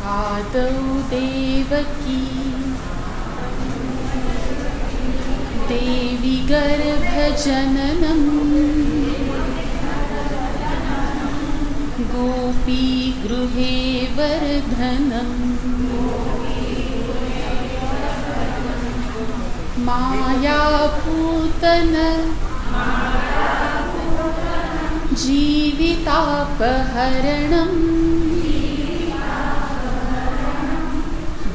आदौ देवकी देवी गर्भजननं गोपीगृहे वर्धनं मायापूतन जीवितापहरणं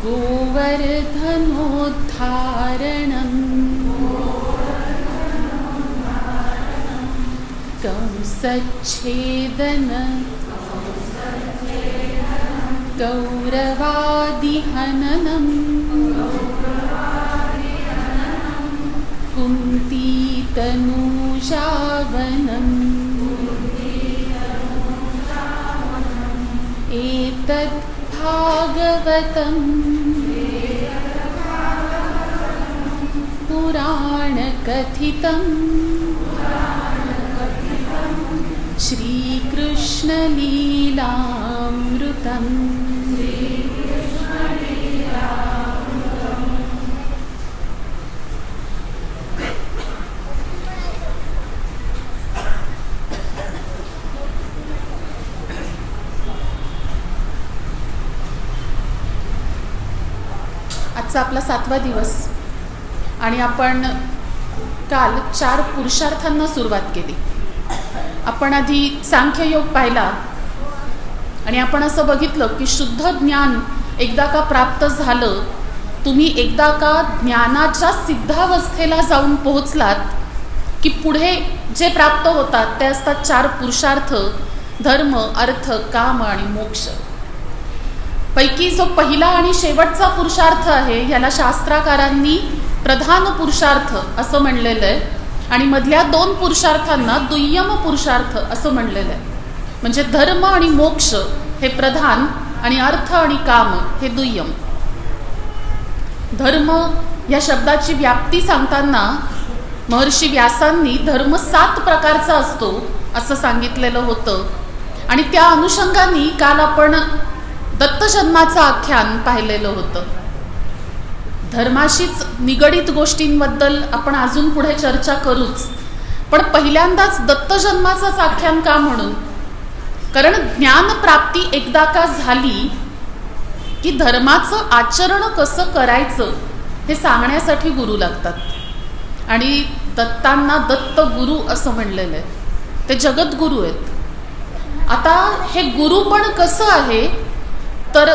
गोवर्धनोद्धारणं कंसच्छेदन कौरवादिहननं कुन्तीतनूजावनम् एतद् भागवतं पुराणकथितं श्रीकृष्णलीलामृतम्। आजचा आपला 7वा दिवस आणि आपण काल 4 पुरुषार्थांना सुरुवात केली. आपण आधी सांख्ययोग पाहिला आणि आपण असं बघितलं की शुद्ध ज्ञान एकदा का प्राप्त झालं, तुम्ही एकदा का ज्ञानाच्या सिद्धावस्थेला जाऊन पोहोचलात की पुढे जे प्राप्त होतात ते असतात 4 पुरुषार्थ: धर्म, अर्थ, काम आणि मोक्ष. पैकी जो पहिला आणि शेवटचा पुरुषार्थ आहे याला शास्त्राकारांनी प्रधान पुरुषार्थ असं म्हणलेलं आहे आणि मधल्या 2 पुरुषार्थांना दुय्यम पुरुषार्थ असं म्हणलेलं आहे. म्हणजे धर्म आणि मोक्ष हे प्रधान आणि अर्थ आणि काम हे दुय्यम. धर्म या शब्दाची व्याप्ती सांगताना महर्षी व्यासांनी धर्म 7 प्रकारचा असतो असं सांगितलेलं होतं आणि त्या अनुषंगाने काल आपण दत्तजन्माचं आख्यान पाहिलेलं होतं. धर्माशीच निगडित गोष्टींबद्दल आपण अजून पुढे चर्चा करूच, पण पहिल्यांदाच दत्तजन्माचंच आख्यान का म्हणून? कारण ज्ञानप्राप्ती एकदा का झाली की धर्माचं आचरण कसं करायचं हे सांगण्यासाठी गुरु लागतात आणि दत्तांना दत्त गुरु असं म्हणलेलं आहे. ते जगद्गुरु आहेत. आता हे गुरु पण कसं आहे तर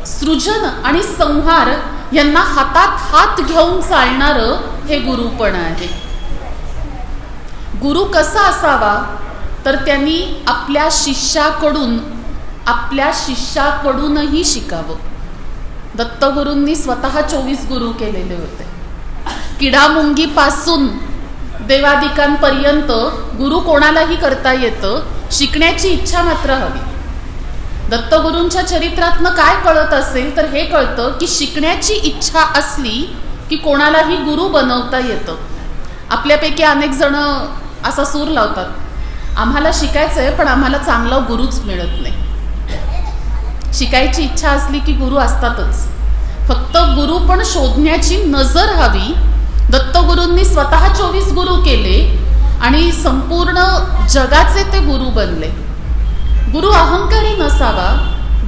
सृजन आणि संहार यांना हातात हात घेऊन चालणारं हे गुरुपण आहे. गुरु कसा असावा तर त्यांनी आपल्या शिष्याकडूनही शिकावं. दत्तगुरूंनी स्वतः 24 गुरु केलेले होते. किडामुंगीपासून देवादिकांपर्यंत गुरु कोणालाही करता येतं, शिकण्याची इच्छा मात्र हवी. दत्तगुरूंच्या चरित्रातनं काय कळत असेल तर हे कळतं की शिकण्याची इच्छा असली की कोणालाही गुरु बनवता येतं. आपल्यापैकी अनेक जण असा सूर लावतात, आम्हाला शिकायचं आहे पण आम्हाला चांगला गुरुच मिळत नाही. शिकायची इच्छा असली की गुरु असतातच, फक्त गुरु पण शोधण्याची नजर हवी. दत्तगुरूंनी स्वतः 24 गुरु केले आणि संपूर्ण जगाचे ते गुरु बनले. गुरु अहंकारी नसावा,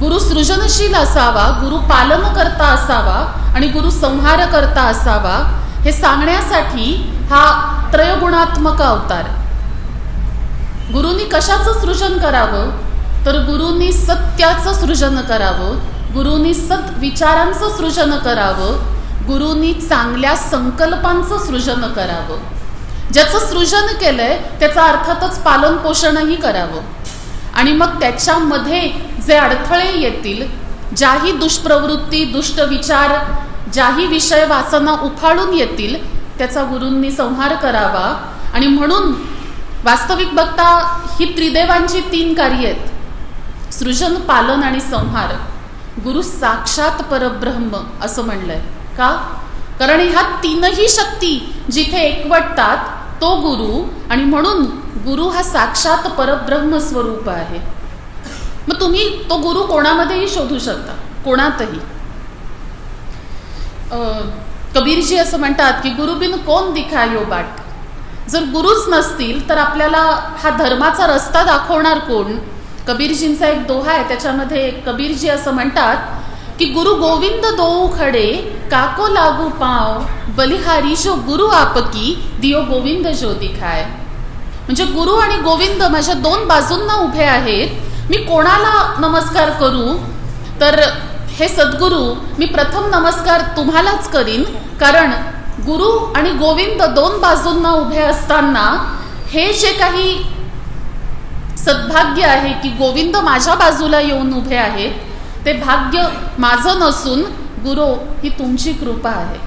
गुरु सृजनशील असावा, गुरु पालन करता असावा आणि गुरु संहार करता असावा हे सांगण्यासाठी हा त्रयगुणात्मक अवतार. गुरुंनी कशाचं सृजन करावं तर गुरुंनी सत्याचं सृजन करावं, गुरुंनी सत्विचारांचं सृजन करावं, गुरुंनी चांगल्या संकल्पांचं सृजन करावं. ज्याचं सृजन केलंय त्याचं अर्थातच पालन पोषणही करावं आणि मग त्याच्यामध्ये जे अडथळे येतील, ज्याही दुष्प्रवृत्ती, दुष्ट विचार, ज्याही विषय वासना उफाळून येतील त्याचा गुरूंनी संहार करावा. आणि म्हणून वास्तविक बघता ही त्रिदेवांची 3 कार्य आहेत: सृजन, पालन आणि संहार. गुरु साक्षात परब्रह्म असं म्हणलंय. का? कारण ह्या 3ही शक्ती जिथे एकवटतात तो गुरु, आणि म्हणून गुरु हा साक्षात परब्रह्म स्वरूप आहे. मग तुम्ही तो गुरु कोणामध्येही शोधू शकता, कोणातही. कबीरजी असं म्हणतात की गुरु बिन कोण दिखायो बाट. जर गुरुच नसतील तर आपल्याला हा धर्माचा रस्ता दाखवणार कोण? कबीरजींचा एक दोहा आहे, त्याच्यामध्ये कबीरजी असं म्हणतात की गुरु गोविंद दोऊ खडे काको लागू पाव, बलिहारी जो गुरु आपकी दियो गोविंद जो दिखाय. म्हणजे गुरु आणि गोविंद माझ्या दोन बाजूंना उभे आहेत. मी कोणाला नमस्कार करू? तर हे सद्गुरू, मी प्रथम नमस्कार तुम्हालाच करीन, कारण गुरु आणि गोविंद दोन बाजूंना उभे असताना हे जे काही सद्भाग्य आहे की गोविंद माझ्या बाजूला येऊन उभे आहेत, ते भाग्य माझं नसून गुरु ही तुमची कृपा आहे.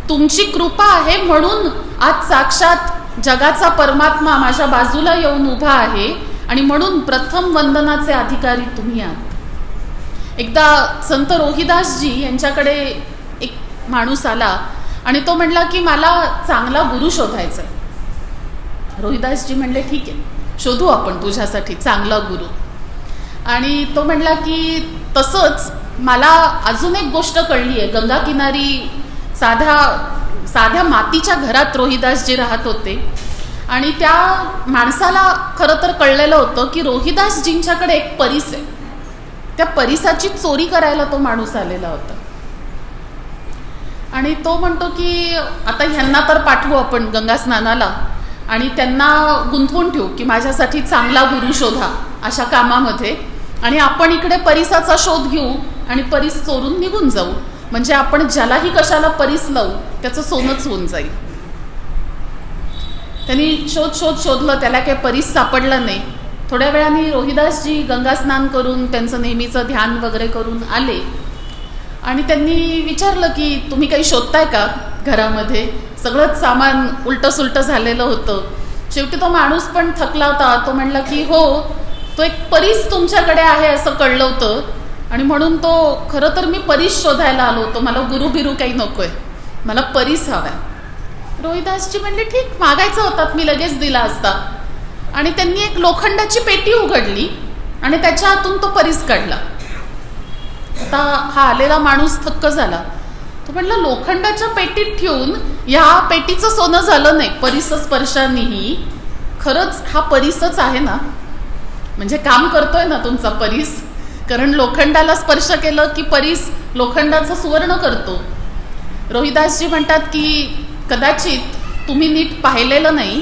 तुमची कृपा आहे म्हणून आज साक्षात जगाचा परमात्मा माझ्या बाजूला येऊन उभा आहे, आणि म्हणून प्रथम वंदनाचे अधिकारी तुम्ही आहात. एकदा संत रोहिदासजी यांच्याकडे एक माणूस आला आणि तो म्हणला की मला चांगला गुरु शोधायचा आहे. रोहिदासजी म्हणले ठीक आहे, शोधू आपण तुझ्यासाठी चांगला गुरु. आणि तो म्हणला की तसंच मला अजून एक गोष्ट कळली आहे. गंगा किनारी साध्या मातीच्या घरात रोहिदासजी राहत होते, आणि त्या माणसाला खरं तर कळलेलं होतं की रोहिदासजींच्याकडे एक परीस आहे. त्या परिसाची चोरी करायला तो माणूस आलेला होता. आणि तो म्हणतो की आता ह्यांना तर पाठवू आपण गंगा स्नानाला, आणि त्यांना गुंतवून ठेवू की माझ्यासाठी चांगला गुरु शोधा अशा कामामध्ये, आणि आपण इकडे परिसाचा शोध घेऊ आणि परीस चोरून निघून जाऊ. म्हणजे आपण ज्यालाही कशाला परीस लावू त्याचं सोनंच होऊन जाईल. त्यांनी शोधलं, त्याला काही परीस सापडला नाही. थोड्या वेळाने रोहिदासजी गंगा स्नान करून त्यांचं नेहमीचं ध्यान वगैरे करून आले, आणि त्यांनी विचारलं की तुम्ही काही शोधताय का घरामध्ये? सगळंच सामान उलटंसुलटं झालेलं होतं. शेवटी तो माणूस पण थकला होता. तो म्हणला की हो, तो एक परीस तुमच्याकडे आहे असं कळलं होतं, आणि म्हणून तो खरं तर मी परीस शोधायला आलो होतो. मला गुरु बिरू काही नकोय, मला परीस हवाय. रोहिदासजी म्हणले ठीक, मागायचा होतात मी लगेच दिला असता. आणि त्यांनी एक लोखंडाची पेटी उघडली आणि त्याच्या आतून तो परीस काढला. आता हा आलेला माणूस थक्क झाला. तो म्हणला लोखंडाच्या पेटीत ठेवून या पेटीचं सोनं झालं नाही परीस स्पर्शानेही. खरंच हा परीसच आहे ना? म्हणजे काम करतोय ना तुमचा परीस? कारण लोखंडाला स्पर्श केलं की परीस लोखंडाचं सुवर्ण करतो. रोहिदासजी म्हणतात की कदाचित तुम्ही नीट पाहिलेलं नाही,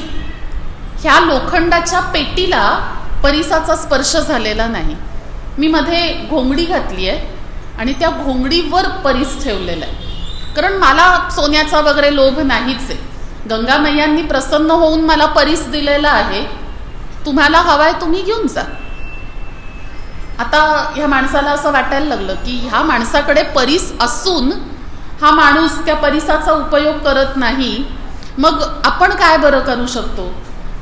ह्या लोखंडाच्या पेटीला परीसाचा स्पर्श झालेला नाही. मी मध्ये घोंगडी घातली आहे आणि त्या घोंगडीवर परीस ठेवलेला आहे, कारण मला सोन्याचा वगैरे लोभ नाहीच आहे. गंगा मैयांनी प्रसन्न होऊन मला परीस दिलेला आहे. तुम्हाला हवाय तुम्ही घेऊन जा. आता ह्या माणसाला असं वाटायला लागलं की ह्या माणसाकडे परीस असून हा माणूस त्या परीसाचा उपयोग करत नाही, मग आपण काय बरं करू शकतो?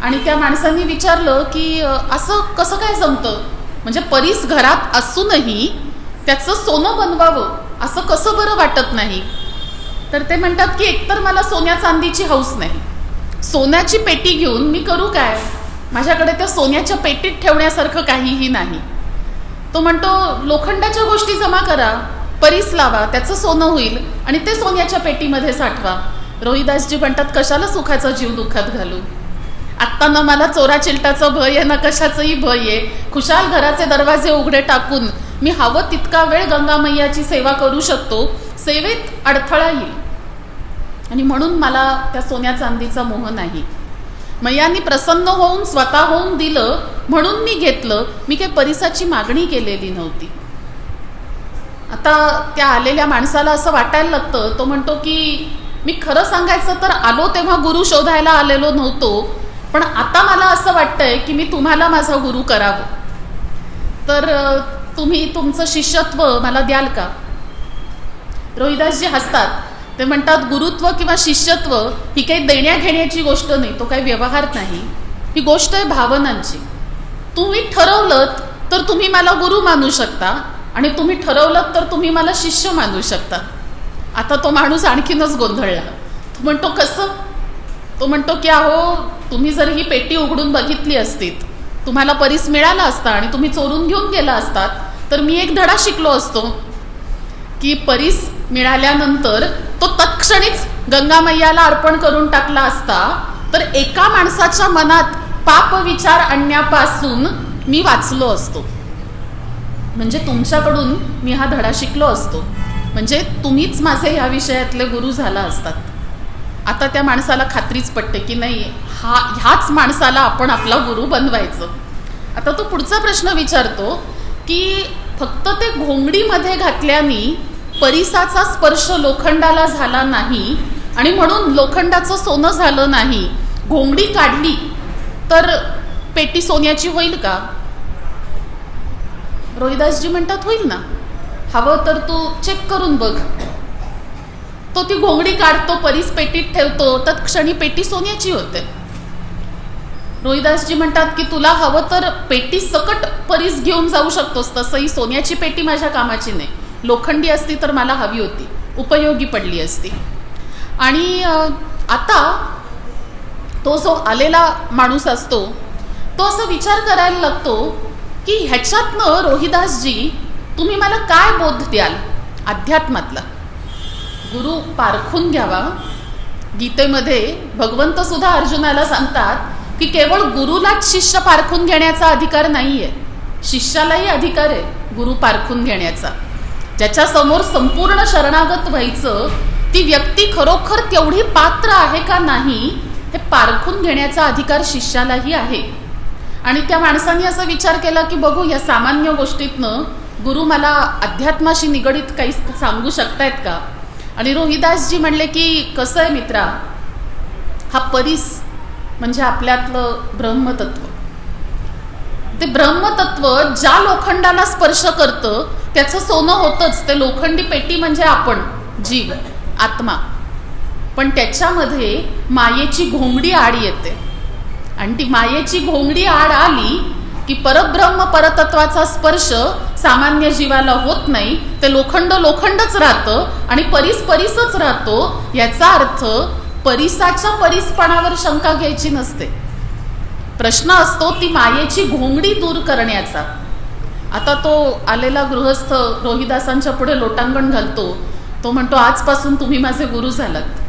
आणि त्या माणसांनी विचारलं की असं कसं काय जमतं? म्हणजे परीस घरात असूनही त्याचं सोनं बनवावं असं कसं बरं वाटत नाही? तर ते म्हणतात की एकतर मला सोन्या चांदीची हौस नाही, सोन्याची पेटी घेऊन मी करू काय? माझ्याकडे त्या सोन्याच्या पेटीत ठेवण्यासारखं काहीही नाही. तो म्हणतो लोखंडाच्या गोष्टी जमा करा, परीस लावा, त्याचं सोनं होईल आणि ते सोन्याच्या पेटीमध्ये साठवा. रोहिदासजी म्हणतात कशाला सुखाचा जीव दुःखात घालू? आत्ता ना मला चोरा चिलटाचा भय आहे ना कशाचंही भय आहे. खुशाल घराचे दरवाजे उघडे टाकून मी हवं तितका वेळ गंगा मैयाची सेवा करू शकतो. सेवेत अडथळा येईल, आणि म्हणून मला त्या सोन्या चांदीचा मोह नाही. मैयांनी प्रसन्न होऊन स्वतःहून दिलं म्हणून मी घेतलं. मी काही परीसाची मागणी केलेली नव्हती. आता त्या आलेल्या माणसाला असं वाटायला लागतं. तो म्हणतो की मी खरं सांगायचं तर आलो तेव्हा गुरु शोधायला आलेलो नव्हतो, पण आता मला असं वाटतंय की मी तुम्हाला माझा गुरु करावं. तर तुम्ही तुमचं शिष्यत्व मला द्याल का? रोहिदासजी हसतात. ते म्हणतात गुरुत्व किंवा शिष्यत्व ही काही देण्या घेण्याची गोष्ट नाही, तो काही व्यवहार नाही. ही गोष्ट आहे भावनांची. तुम्ही ठरवलं तर तुम्ही मला गुरु मानू शकता, आणि तुम्ही ठरवलं तर तुम्ही मला शिष्य मानू शकता. आता तो माणूस आणखीनच गोंधळला. तो म्हणतो कसं? तो म्हणतो की अहो तुम्ही जर ही पेटी उघडून बघितली असतीत तुम्हाला परीस मिळाला असता आणि तुम्ही चोरून घेऊन गेला असतात, तर मी एक धडा शिकलो असतो की परीस मिळाल्यानंतर तो तत्क्षणीच गंगा मैयाला अर्पण करून टाकला असता, तर एका माणसाच्या मनात पाप विचार आणण्यापासून मी वाचलो असतो. म्हणजे तुमच्याकडून मी हा धडा शिकलो असतो. म्हणजे तुम्हीच माझे ह्या विषयातले गुरु झाला असतात. आता त्या माणसाला खात्रीच पटते की नाही, ह्याच माणसाला आपण आपला गुरु बनवायचं. आता तो पुढचा प्रश्न विचारतो की फक्त ते घोंगडीमध्ये घातल्याने परिसाचा स्पर्श लोखंडाला झाला नाही आणि म्हणून लोखंडाचं सोनं झालं नाही, घोंगडी काढली तर पेटी सोन्याची होईल का? रोहिदासजी म्हणतात होईल ना, हवं तर तू चेक करून बघ. तो ती घोंगडी काढतो, परीस पेटीत ठेवतो, तत्क्षणी पेटी सोन्याची होते. रोहिदासजी म्हणतात की तुला हवं तर पेटी सकट परीस घेऊन जाऊ शकतोस, तसंही सोन्याची पेटी माझ्या कामाची नाही, लोखंडी असती तर मला हवी होती, उपयोगी पडली असती. आणि आता तो जो आलेला माणूस असतो तो असा विचार करायला लागतो की ह्याच्यातनं रोहिदासजी तुम्ही मला काय बोध द्याल अध्यात्मातला. गुरु पारखून घ्यावा. गीतेमध्ये भगवंत सुद्धा अर्जुनाला सांगतात की केवळ गुरुलाच शिष्य पारखून घेण्याचा अधिकार नाहीये, शिष्यालाही अधिकार आहे गुरु पारखून घेण्याचा. ज्याच्या समोर संपूर्ण शरणागत व्हायचं, ती व्यक्ती खरोखर तेवढी पात्र आहे का नाही हे पारखून घेण्याचा अधिकार शिष्यालाही आहे. आणि त्या माणसाने असा विचार केला की बघू या सामान्य गोष्टीतनं गुरु मला अध्यात्माशी निगडीत काही सांगू शकतायत का. आणि रोहिदासजी म्हणले की कसं आहे मित्रा, हा परीस म्हणजे आपल्यातलं ब्रह्मतत्व. ते ब्रह्मतत्व ज्या लोखंडाला स्पर्श करतं त्याचं सोनं होतंच. ते लोखंडी पेटी म्हणजे आपण, जीव, आत्मा. पण त्याच्यामध्ये मायेची घोंगडी आड येते आणि ती मायेची घोंगडी आड आली की परब्रह्म परतत्वाचा स्पर्श सामान्य जीवाला होत नाही. ते लोखंड लोखंडच राहतं आणि परीस परीसच राहतो. याचा अर्थ परीसाच्या परीसपणावर शंका घ्यायची नसते. प्रश्न असतो ती मायेची घोंगडी दूर करण्याचा. आता तो आलेला गृहस्थ रोहिदासांच्या पुढे लोटांगण घालतो. तो म्हणतो आजपासून तुम्ही माझे गुरु झालात.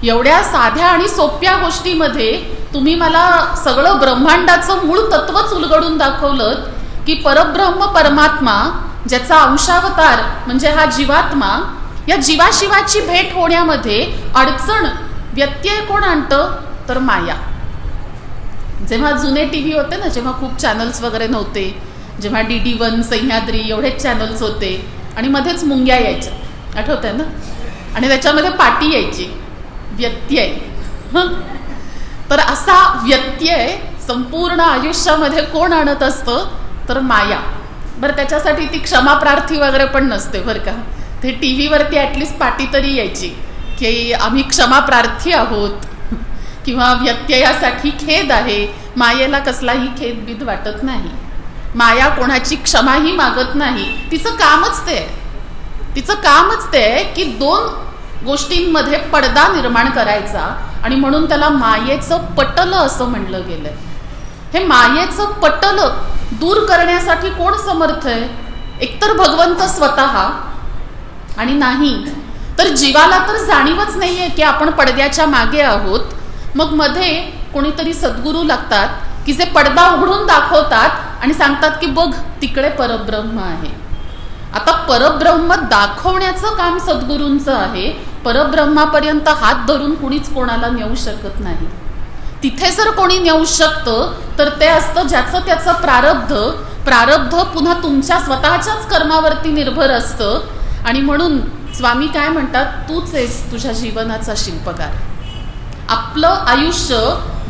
एवढ्या साध्या आणि सोप्या गोष्टीमध्ये तुम्ही मला सगळं ब्रह्मांडाचं मूळ तत्वच उलगडून दाखवलं की परब्रह्म परमात्मा ज्याचा अंशावतार म्हणजे हा जीवात्मा, या जीवाशिवाची भेट होण्यामध्ये अडचण व्यत्यय कोण आणतं तर माया. जेव्हा जुने टीव्ही होते ना, जेव्हा खूप चॅनल्स वगैरे नव्हते, जेव्हा DD1, सह्याद्री एवढेच चॅनल्स होते आणि मध्येच मुंग्या यायच्या, आठवतंय ना, आणि त्याच्यामध्ये पाटी यायची, व्यत्यय. तर असा व्यत्यय संपूर्ण आयुष्यामध्ये कोण आणत असतं तर माया. बरं त्याच्यासाठी ती क्षमाप्रार्थी वगैरे पण नसते बरं का. ते टीव्हीवरती ॲटलिस्ट पाटी तरी यायची की आम्ही क्षमाप्रार्थी आहोत किंवा व्यत्ययासाठी खेद आहे. मायेला कसलाही खेदबीद वाटत नाही. माया कोणाची क्षमाही मागत नाही. तिचं कामच ते आहे. तिचं कामच ते आहे की दोन गोष्टींमध्ये पडदा निर्माण करायचा आणि म्हणून त्याला मायेचं पटलं असं म्हणलं गेलंय. हे मायेचं पटलं दूर करण्यासाठी कोण समर्थ आहे? एकतर भगवंत स्वतः आणि नाही तर जीवाला तर जाणीवच नाहीये की आपण पडद्याच्या मागे आहोत. मग मध्ये कोणीतरी सद्गुरू लागतात की जे पडदा उघडून दाखवतात आणि सांगतात की बघ तिकडे परब्रह्म आहे. आता परब्रह्म दाखवण्याचं काम सद्गुरूंचं आहे. परब्रह्मापर्यंत हात धरून कुणीच कोणाला नेऊ शकत नाही. तिथे जर कोणी नेऊ शकतं तर ते असतं ज्याचं त्याचं प्रारब्ध पुन्हा तुमच्या स्वतःच्याच कर्मावरती निर्भर असतं. आणि म्हणून स्वामी काय म्हणतात, तूच आहेस तुझ्या जीवनाचा शिल्पकार. आपलं आयुष्य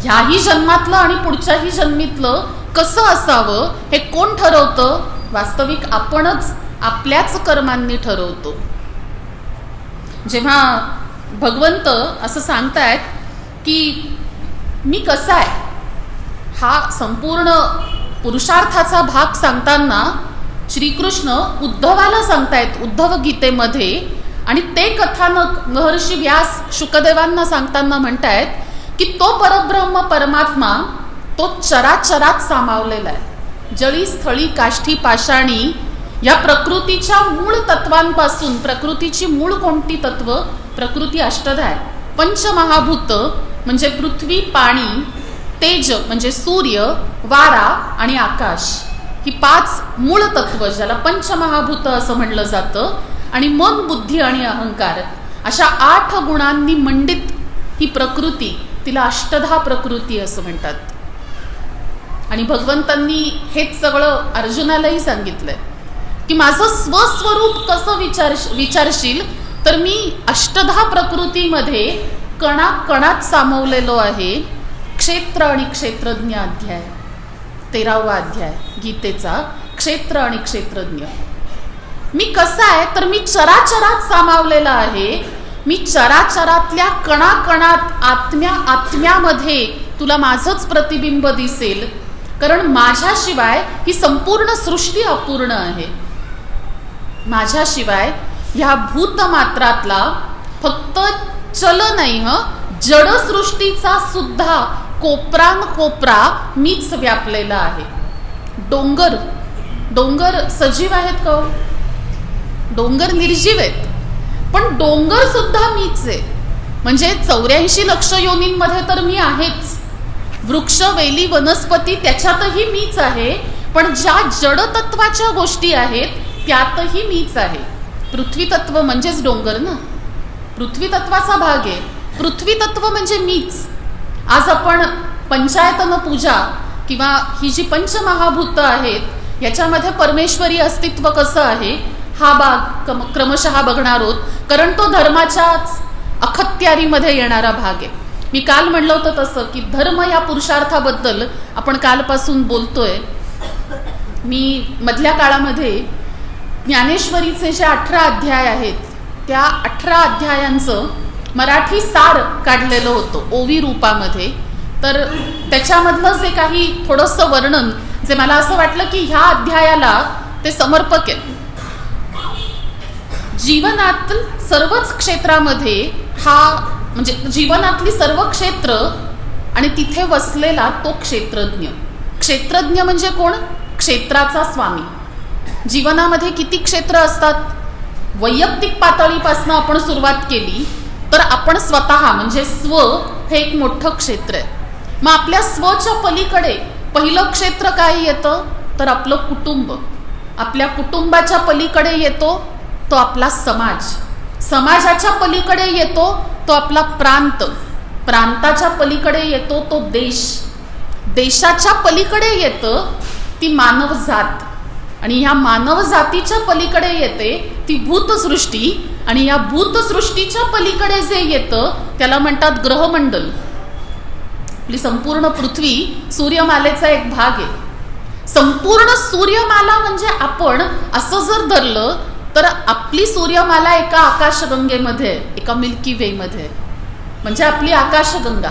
ह्याही जन्मातलं आणि पुढच्याही जन्मीतलं कसं असावं हे कोण ठरवतं? वास्तविक आपणच आपल्याच कर्मांनी ठरवतो. जेव्हा भगवंत असं सांगतायत की मी कसा आहे, हा संपूर्ण पुरुषार्थाचा भाग सांगताना श्रीकृष्ण उद्धवाला सांगतायत उद्धव गीतेमध्ये. आणि ते कथानक महर्षी व्यास शुकदेवांना सांगताना म्हणतायत की तो परब्रह्म परमात्मा तो चराचरात सामावलेला आहे. जळी स्थळी काष्ठी पाषाणी या प्रकृतीच्या मूळ तत्वांपासून, प्रकृतीची मूळ कोणती तत्व? प्रकृती अष्टधा आहे. पंचमहाभूत म्हणजे पृथ्वी, पाणी, तेज म्हणजे सूर्य, वारा आणि आकाश, ही 5 मूळ तत्व ज्याला पंचमहाभूत असं म्हणलं जातं. आणि मन, बुद्धी आणि अहंकार अशा 8 गुणांनी मंडित ही प्रकृती, तिला अष्टधा प्रकृती असं म्हणतात. आणि भगवंतांनी हेच सगळं अर्जुनालाही सांगितलंय की माझं स्वस्वरूप कसं विचारशील तर मी अष्टधा प्रकृतीमध्ये कणाकणात सामावलेलो आहे. क्षेत्र आणि क्षेत्रज्ञ अध्याय, 13वा अध्याय गीतेचा, क्षेत्र आणि क्षेत्रज्ञ. मी कसा आहे तर मी चराचरात सामावलेला आहे. मी चराचरातल्या कणाकणात, आत्म्यामध्ये तुला माझंच प्रतिबिंब दिसेल, कारण माझ्याशिवाय ही संपूर्ण सृष्टी अपूर्ण आहे. माझ्याशिवाय ह्या भूतमात्रातला फक्त चल नाही, जड सृष्टीचा सुद्धा कोपरा मीच व्यापलेला आहे. डोंगर सजीव आहेत का? डोंगर निर्जीव आहेत, पण डोंगर सुद्धा मीच आहे. म्हणजे 84 लक्ष योनींमध्ये तर मी आहेच. वृक्ष, वेली, वनस्पती त्याच्यातही मीच आहे, पण ज्या जडतत्वाच्या गोष्टी आहेत त्यातही मीच आहे. पृथ्वी तत्व म्हणजेच डोंगर ना, पृथ्वी तत्वाचा भाग आहे. पृथ्वी तत्व म्हणजे मीच. आज आपण पंचायतन पूजा किंवा ही जी पंचमहाभूत आहेत याच्यामध्ये परमेश्वरी अस्तित्व कसं आहे हा भाग क्रमशः बघणार आहोत, कारण तो धर्माच्याच अखत्यारीमध्ये येणारा भाग आहे. मी काल म्हणलं होतं तसं की धर्म या पुरुषार्थाबद्दल आपण कालपासून बोलतोय. मी मधल्या काळामध्ये ज्ञानेश्वरीचे जे 18 अध्याय आहेत त्या 18 अध्यायांचं मराठी सार काढलेलं होतं ओवी रूपामध्ये. तर त्याच्यामधलं जे काही थोडंसं वर्णन जे मला असं वाटलं की ह्या अध्यायाला ते समर्पक आहे. जीवनातील सर्वच क्षेत्रामध्ये हा म्हणजे जीवनातली सर्व क्षेत्र आणि तिथे वसलेला तो क्षेत्रज्ञ. क्षेत्रज्ञ म्हणजे कोण? क्षेत्राचा स्वामी. जीवनामध्ये किती क्षेत्र असतात? वैयक्तिक पातळीपासून आपण सुरुवात केली तर आपण स्वतः म्हणजे स्व हे एक मोठं क्षेत्र आहे. मग आपल्या स्वच्या पलीकडे पहिलं क्षेत्र काय येतं तर आपलं कुटुंब. आपल्या कुटुंबाच्या पलीकडे येतो तो आपला समाज. समाजाच्या पलीकडे येतो तो आपला प्रांत. प्रांताच्या पलीकडे येतो तो देश. देशाच्या पलीकडे येतं ती मानवजात. आणि ह्या मानव जातीच्या पलीकडे येते ती भूतसृष्टी. आणि या भूतसृष्टीच्या पलीकडे जे येतं त्याला म्हणतात ग्रहमंडल. आपली संपूर्ण पृथ्वी सूर्यमालेचा एक भाग आहे. संपूर्ण सूर्यमाला म्हणजे आपण असं जर धरलं तर आपली सूर्यमाला एका आकाशगंगेमध्ये, एका मिल्की वे मध्ये, म्हणजे आपली आकाशगंगा.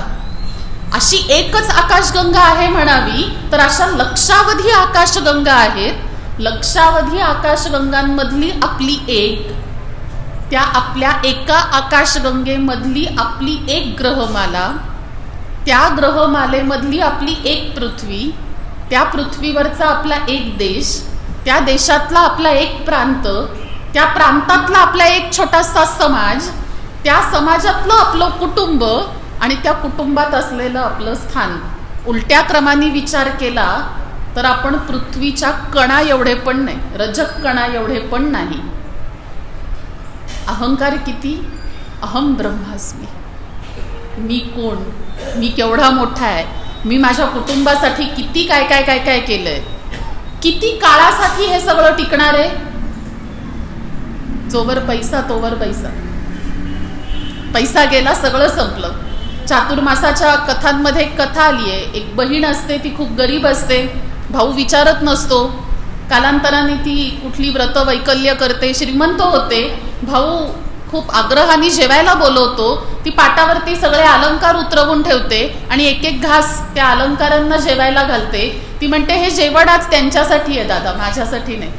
अशी एकच आकाशगंगा आहे म्हणावी तर अशा लक्षावधी आकाशगंगा आहेत. लक्षावधी आकाशगंगांमधली आपली एक, त्या आपल्या एका आकाशगंगेमधली आपली एक ग्रहमाला, त्या ग्रहमालेमधली आपली एक पृथ्वी, त्या पृथ्वीवरचा आपला एक देश, त्या देशातला आपला एक प्रांत, त्या प्रांतातला आपला एक छोटासा समाज, त्या समाजातलं आपलं कुटुंब आणि त्या कुटुंबात असलेलं आपलं स्थान. उलट्या क्रमाने विचार केला तर आपण पृथ्वीच्या कणा एवढे पण नाही, रजक कणा एवढे पण नाही. अहंकार किती? अहम ब्रह्मास्मी. मी कोण? मी केवढा मोठा आहे? मी माझ्या कुटुंबासाठी किती काय काय काय काय केलंय? किती काळासाठी हे सगळं टिकणार आहे? जोवर पैसा तोवर पैसा. पैसा गेला सगळं संपलं. चातुर्मासाच्या कथांमध्ये एक कथा आली आहे. एक बहीण असते, ती खूप गरीब असते, भाऊ विचारत नसतो. कालांतराने ती कुठली व्रत वैकल्य करते, श्रीमंत होते. भाऊ खूप आग्रहाने जेवायला बोलवतो. ती पाटावरती सगळे अलंकार उतरवून ठेवते आणि एक एक घास त्या अलंकारांना जेवायला घालते. ती म्हणते हे जेवण आज त्यांच्यासाठी आहे दादा, माझ्यासाठी नाही.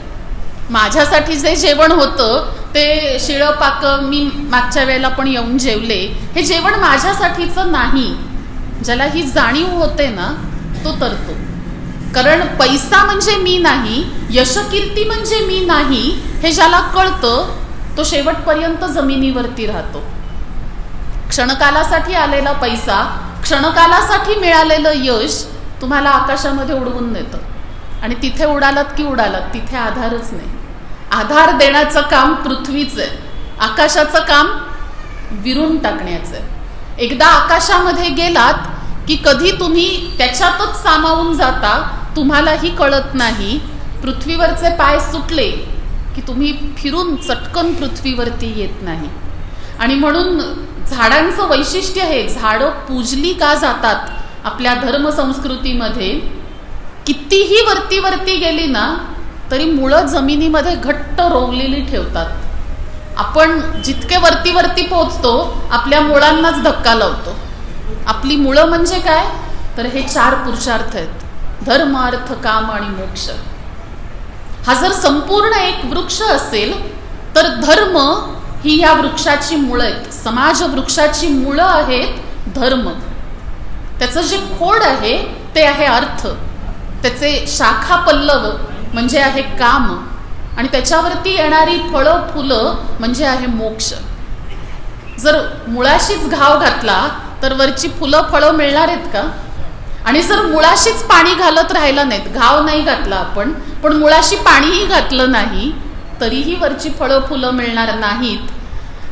माझ्यासाठी जे जेवण होतं ते शिळं पाक मी मागच्या वेळेला पण येऊन जेवले, हे जेवण माझ्यासाठीचं नाही. ज्याला ही जाणीव होते ना तो तरतो. कारण पैसा म्हणजे मी नाही, यशकीर्ती म्हणजे मी नाही, हे ज्याला कळतं तो शेवटपर्यंत जमिनीवरती राहतो. क्षणकालासाठी आलेला पैसा, क्षणकालासाठी मिळालेलं यश तुम्हाला आकाशामध्ये उडवून नेतं. आणि तिथे उडालात की उडालात, तिथे आधारच नाही. आधार देण्याचं काम पृथ्वीचं आहे, आकाशाचं काम विरून टाकण्याचं आहे. एकदा आकाशामध्ये गेलात की कधी तुम्ही त्याच्यातच सामावून जाता, तुम्हालाही कळत नाही. पृथ्वीवरचे पाय सुटले की तुम्ही फिरून चटकन पृथ्वीवरती येत नाही. आणि म्हणून झाडांचं वैशिष्ट्य हे, झाडं पूजली का जातात आपल्या धर्मसंस्कृतीमध्ये, कितीही वरती वरती गेली ना तरी मुळं जमिनीमध्ये घट्ट रोवलेली ठेवतात. आपण जितके वरती वरती पोहोचतो आपल्या मुळांनाच धक्का लावतो. आपली मुळं म्हणजे काय, तर हे 4 पुरुषार्थ आहेत, धर्म अर्थ काम आणि मोक्ष. हा जर संपूर्ण एक वृक्ष असेल तर धर्म ही या वृक्षाची मुळं आहेत. समाज वृक्षाची मुळं आहेत धर्म. त्याचं जे खोड आहे ते आहे अर्थ, त्याचे शाखा पल्लव म्हणजे आहे काम, आणि त्याच्यावरती येणारी फळं फुलं म्हणजे आहे मोक्ष. जर मुळाशीच घाव घातला तर वरची फुलं फळं मिळणार आहेत का? आणि जर मुळाशीच पाणी घालत राहिलं नाहीत, घाव नाही घातला आपण पण मुळाशी पाणीही घातलं नाही, तरीही वरची फळं फुलं मिळणार नाहीत.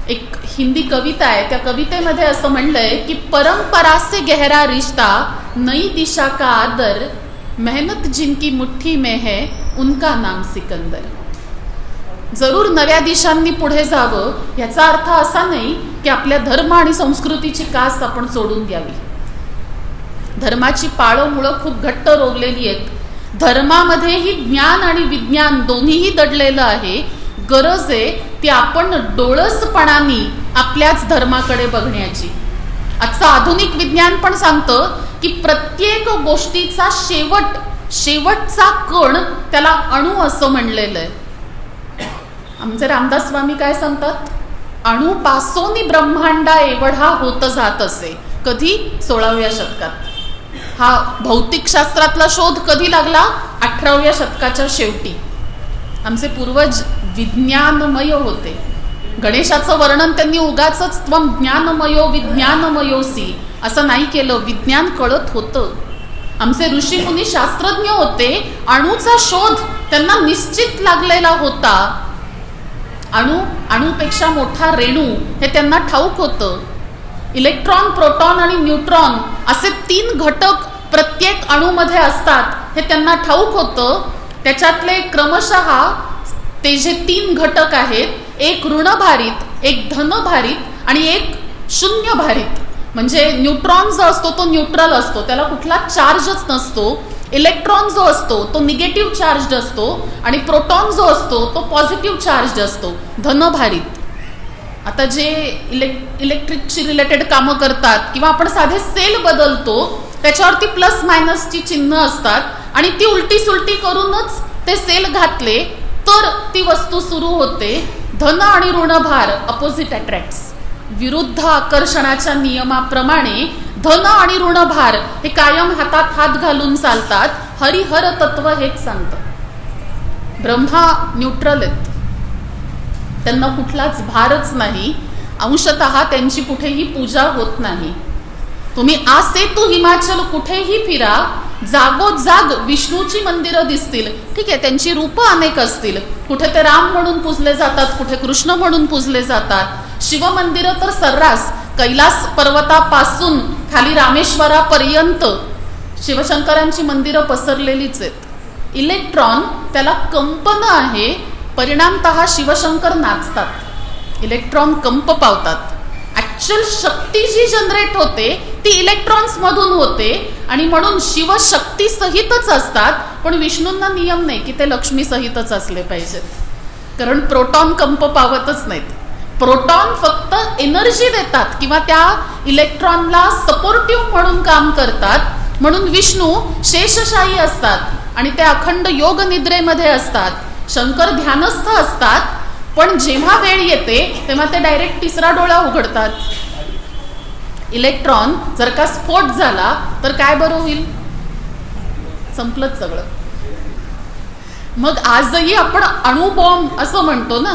एक हिंदी कविता आहे, त्या कवितेमध्ये असं म्हणलंय की परंपरा से गहरा रिश्ता, नई दिशा का आदर, मेहनत जिनकी मुट्ठी में है उनका नाम सिकंदर. जरूर नव्या दिशांनी पुढे जावं याचा अर्थ असा नाही की आपल्या धर्म आणि संस्कृतीची कास आपण सोडून द्यावी. धर्माची पाळं मुळं खूप घट्ट रोवलेली आहेत. धर्मामध्येही ज्ञान आणि विज्ञान दोन्हीही दडलेलं आहे. गरज आहे ती आपण डोळसपणाने आपल्याच धर्माकडे बघण्याची. आजचं आधुनिक विज्ञान पण सांगतं की प्रत्येक गोष्टीचा शेवटचा कण त्याला अणू असं म्हणलेलं आहे. आमचे रामदास स्वामी काय सांगतात, अणुपासोनी ब्रह्मांडा एवढा होत जात असे. कधी? 16व्या शतकात. हा भौतिकशास्त्रातला शोध कधी लागला? 18व्या शतकाच्या शेवटी. आमचे पूर्वज विज्ञानमय होते. गणेशाचं वर्णन त्यांनी उगाचच त्वम ज्ञानमयो विज्ञानमयोसी असं नाही केलं, विज्ञान कळत होतं. आमचे ऋषी मुनी शास्त्रज्ञ होते, अणूचा शोध त्यांना निश्चित लागलेला होता. अणूपेक्षा मोठा रेणू हे त्यांना ठाऊक होतं. इलेक्ट्रॉन, प्रोटॉन आणि न्यूट्रॉन असे 3 घटक प्रत्येक अणूमध्ये असतात हे त्यांना ठाऊक होतं. त्याच्यातले क्रमशः ते जे 3 घटक आहेत, एक ऋणभारित, एक धनभारित आणि एक शून्यभारित. म्हणजे न्यूट्रॉन जो असतो तो न्यूट्रल असतो, त्याला कुठला चार्जच नसतो. इलेक्ट्रॉन जो असतो तो निगेटिव्ह चार्ज असतो आणि प्रोटॉन जो असतो तो पॉझिटिव्ह चार्ज असतो, धनभारित. आता जे इलेक्ट्रिकशी रिलेटेड कामं करतात किंवा आपण साधे सेल बदलतो त्याच्यावरती प्लस मायनसची चिन्ह असतात आणि ती उलटी सुलटी करूनच ते सेल घातले तर ती वस्तू सुरू होते. धन आणि ऋणभार अपोजिट अट्रॅक्ट्स. विरुद्ध आकर्षणाच्या नियमाप्रमाणे धन आणि ऋणभार हे कायम हातात हात घालून चालतात. हरिहर तत्व हेच सांगतं. ब्रह्मा न्यूट्रल आहेत, त्यांना कुठलाच भारच नाही. अंशतः त्यांची कुठेही पूजा होत नाही. तुम्ही आसेतू हिमाचल कुठेही फिरा, जागोजाग विष्णूची मंदिरं दिसतील. ठीक आहे, त्यांची रूपं अनेक असतील. कुठे ते राम म्हणून पूजले जातात, कुठे कृष्ण म्हणून पूजले जातात. शिवमंदिरं तर सर्रास कैलास पर्वतापासून खाली रामेश्वरापर्यंत शिवशंकरांची मंदिरं पसरलेलीच आहेत. इलेक्ट्रॉन त्याला कंपन आहे, परिणामतः शिवशंकर नाचतात. इलेक्ट्रॉन कंप पावतात. ऍक्च्युअल शक्ती जी जनरेट होते ती इलेक्ट्रॉन्स मधून होते आणि म्हणून शिवशक्ती सहितच असतात. पण विष्णूंना नियम नाही की ते लक्ष्मी सहितच असले पाहिजेत, कारण प्रोटॉन कंप पावतच नाहीत. प्रोटॉन फक्त एनर्जी देतात किंवा त्या इलेक्ट्रॉनला सपोर्टिव्ह म्हणून काम करतात. म्हणून विष्णू शेषशाही असतात आणि ते अखंड योग निद्रेमध्ये असतात. शंकर ध्यानस्थ असतात, पण जेव्हा वेळ येते तेव्हा ते डायरेक्ट तिसरा डोळा उघडतात. इलेक्ट्रॉन जर का स्फोट झाला तर काय बरं होईल? संपलंच सगळं. मग आजही आपण अणुबॉम्ब असं म्हणतो ना,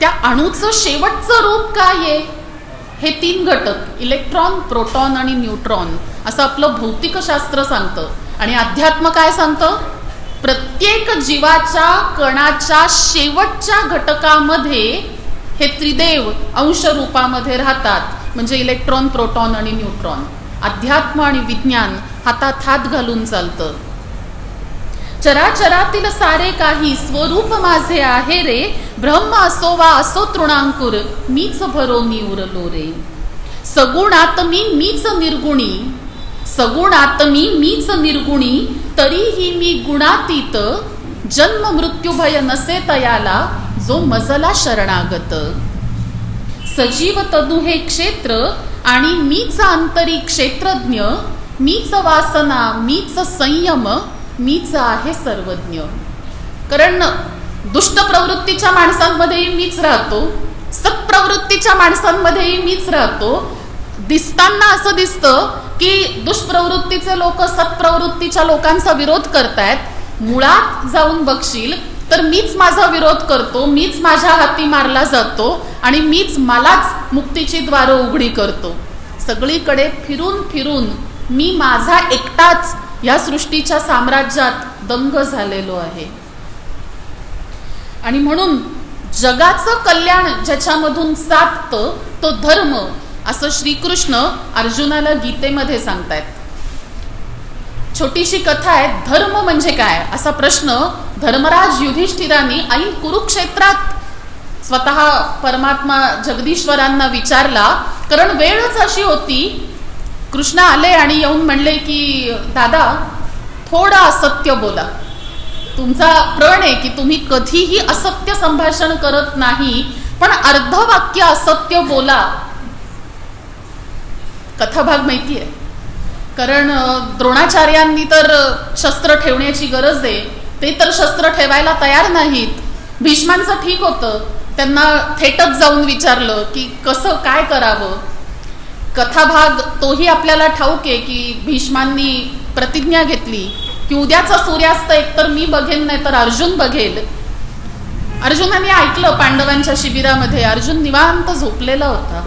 त्या अणूचं शेवटचं रूप काय आहे? हे 3 घटक, इलेक्ट्रॉन, प्रोटॉन आणि न्यूट्रॉन, असं आपलं भौतिकशास्त्र सांगतं. आणि अध्यात्म काय सांगतं? प्रत्येक जीवाच्या कणाच्या शेवटच्या घटकामध्ये हे त्रिदेव अंश रूपामध्ये राहतात, म्हणजे इलेक्ट्रॉन, प्रोटॉन आणि न्यूट्रॉन. अध्यात्म आणि विज्ञान हातात हात घालून चालतं. चराचरातील सारे काही स्वरूप माझे आहे रे, ब्रह्म असो वा असो तृणांकुर, मीच भरोनी उरलो रे. सगुणात मीच निर्गुणी, सगुणात मीच निर्गुणी, तरीही मी गुणातीत, जन्म मृत्यू भय नसे तयाला, जो मजला शरणागत. सजीव तनु हे क्षेत्र आणि मीच अंतरी क्षेत्रज्ञ, मीच वासना, मीच संयम, मीच आहे सर्वज्ञ. कारण दुष्ट प्रवृत्तीच्या माणसांमध्येही मीच राहतो, सत्प्रवृत्तीच्या माणसांमध्येही मीच राहतो. दिसताना असं दिसतं की दुष्प्रवृत्तीचे लोक सत्प्रवृत्तीच्या लोकांचा विरोध करतायत. मुळात जाऊन बघशील तर मीच माझा विरोध करतो, मीच माझ्या हाती मारला जातो आणि मीच मलाच मुक्तीची द्वारं उघडी करतो. सगळीकडे फिरून फिरून मी माझा एकटाच या सृष्टीच्या साम्राज्यात दंग झालेलो आहे. आणि म्हणून जगाचं कल्याण ज्याच्यामधून साधतं तो धर्म, असं श्रीकृष्ण अर्जुनाला गीतेमध्ये सांगतायत. छोटीशी कथा आहे. धर्म म्हणजे काय असा प्रश्न धर्मराज युधिष्ठिरांनी ऐन कुरुक्षेत्रात स्वतः परमात्मा जगदीश्वरांना विचारला. कारण वेळच अशी होती, कृष्ण आले आणि येऊन म्हणले की दादा थोडं असत्य बोला. तुमचा प्रण आहे की तुम्ही कधीही असत्य संभाषण करत नाही, पण अर्धवाक्य असत्य बोला. कथाभाग माहिती आहे. कारण द्रोणाचार्यांनी तर शस्त्र ठेवण्याची गरज आहे, ते तर शस्त्र ठेवायला तयार नाहीत. भीष्मांचं ठीक होतं, त्यांना थेटच जाऊन विचारलं की कसं काय करावं. कथाभाग तोही आपल्याला ठाऊक आहे की भीष्मांनी प्रतिज्ञा घेतली की उद्याचा सूर्यास्त एकतर मी बघेन नाही तर अर्जुन बघेल. अर्जुनाने ऐकलं पांडवांच्या शिबिरामध्ये. अर्जुन निवांत झोपलेला होता,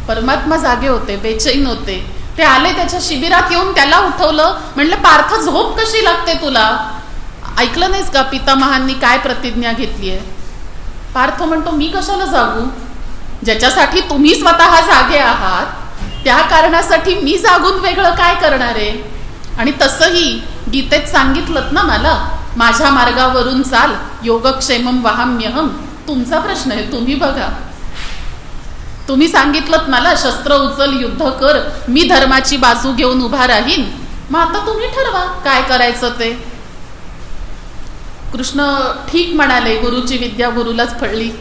परमात्मा जागे होते, बेचैन होते. ते आले त्याच्या शिबिरात, येऊन त्याला उठवलं. म्हणलं पार्थ झोप कशी लागते तुला? ऐकलं नाहीस का पितामहांनी काय प्रतिज्ञा घेतलीये? पार्थ म्हणतो मी कशाला जागू? ज्याच्यासाठी तुम्ही स्वतः जागे आहात त्या कारणासाठी मी जागून वेगळं काय करणार आहे? आणि तसंही गीतेत सांगितलं ना मला, माझ्या मार्गावरून चाल, योगक्षेमम वहाम्यहम. तुमचा प्रश्न आहे, तुम्ही बघा. तुम्ही सांगितलं मला शस्त्र उचल, युद्ध कर, मी धर्माची बाजू घेऊन उभा राहीन. मग आता तुम्ही ठरवा काय करायचं ते. कृष्ण ठीक म्हणाले, गुरुची विद्या गुरुलाच फळली.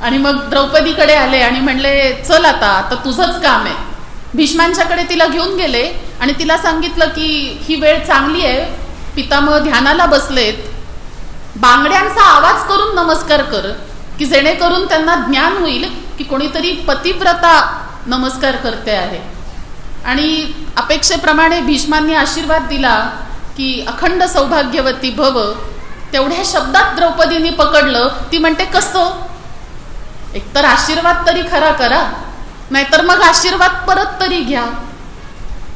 आणि मग द्रौपदीकडे आले आणि म्हणले चल आता तुझंच काम आहे. भीष्मांच्याकडे तिला घेऊन गेले आणि तिला सांगितलं की ही वेळ चांगली आहे, पितामह ध्यानाला बसलेत, बांगड्यांचा आवाज करून नमस्कार कर की जेणेकरून त्यांना ज्ञान होईल की कोणीतरी पतिव्रता नमस्कार करते आहे. आणि अपेक्षेप्रमाणे भीष्मांनी आशीर्वाद दिला की अखंड सौभाग्यवती भव. तेवढ्या शब्दात द्रौपदीने पकडलं. ती म्हणते कसं? एकतर आशीर्वाद तरी खरा करा, नाहीतर मग आशीर्वाद परत तरी घ्या.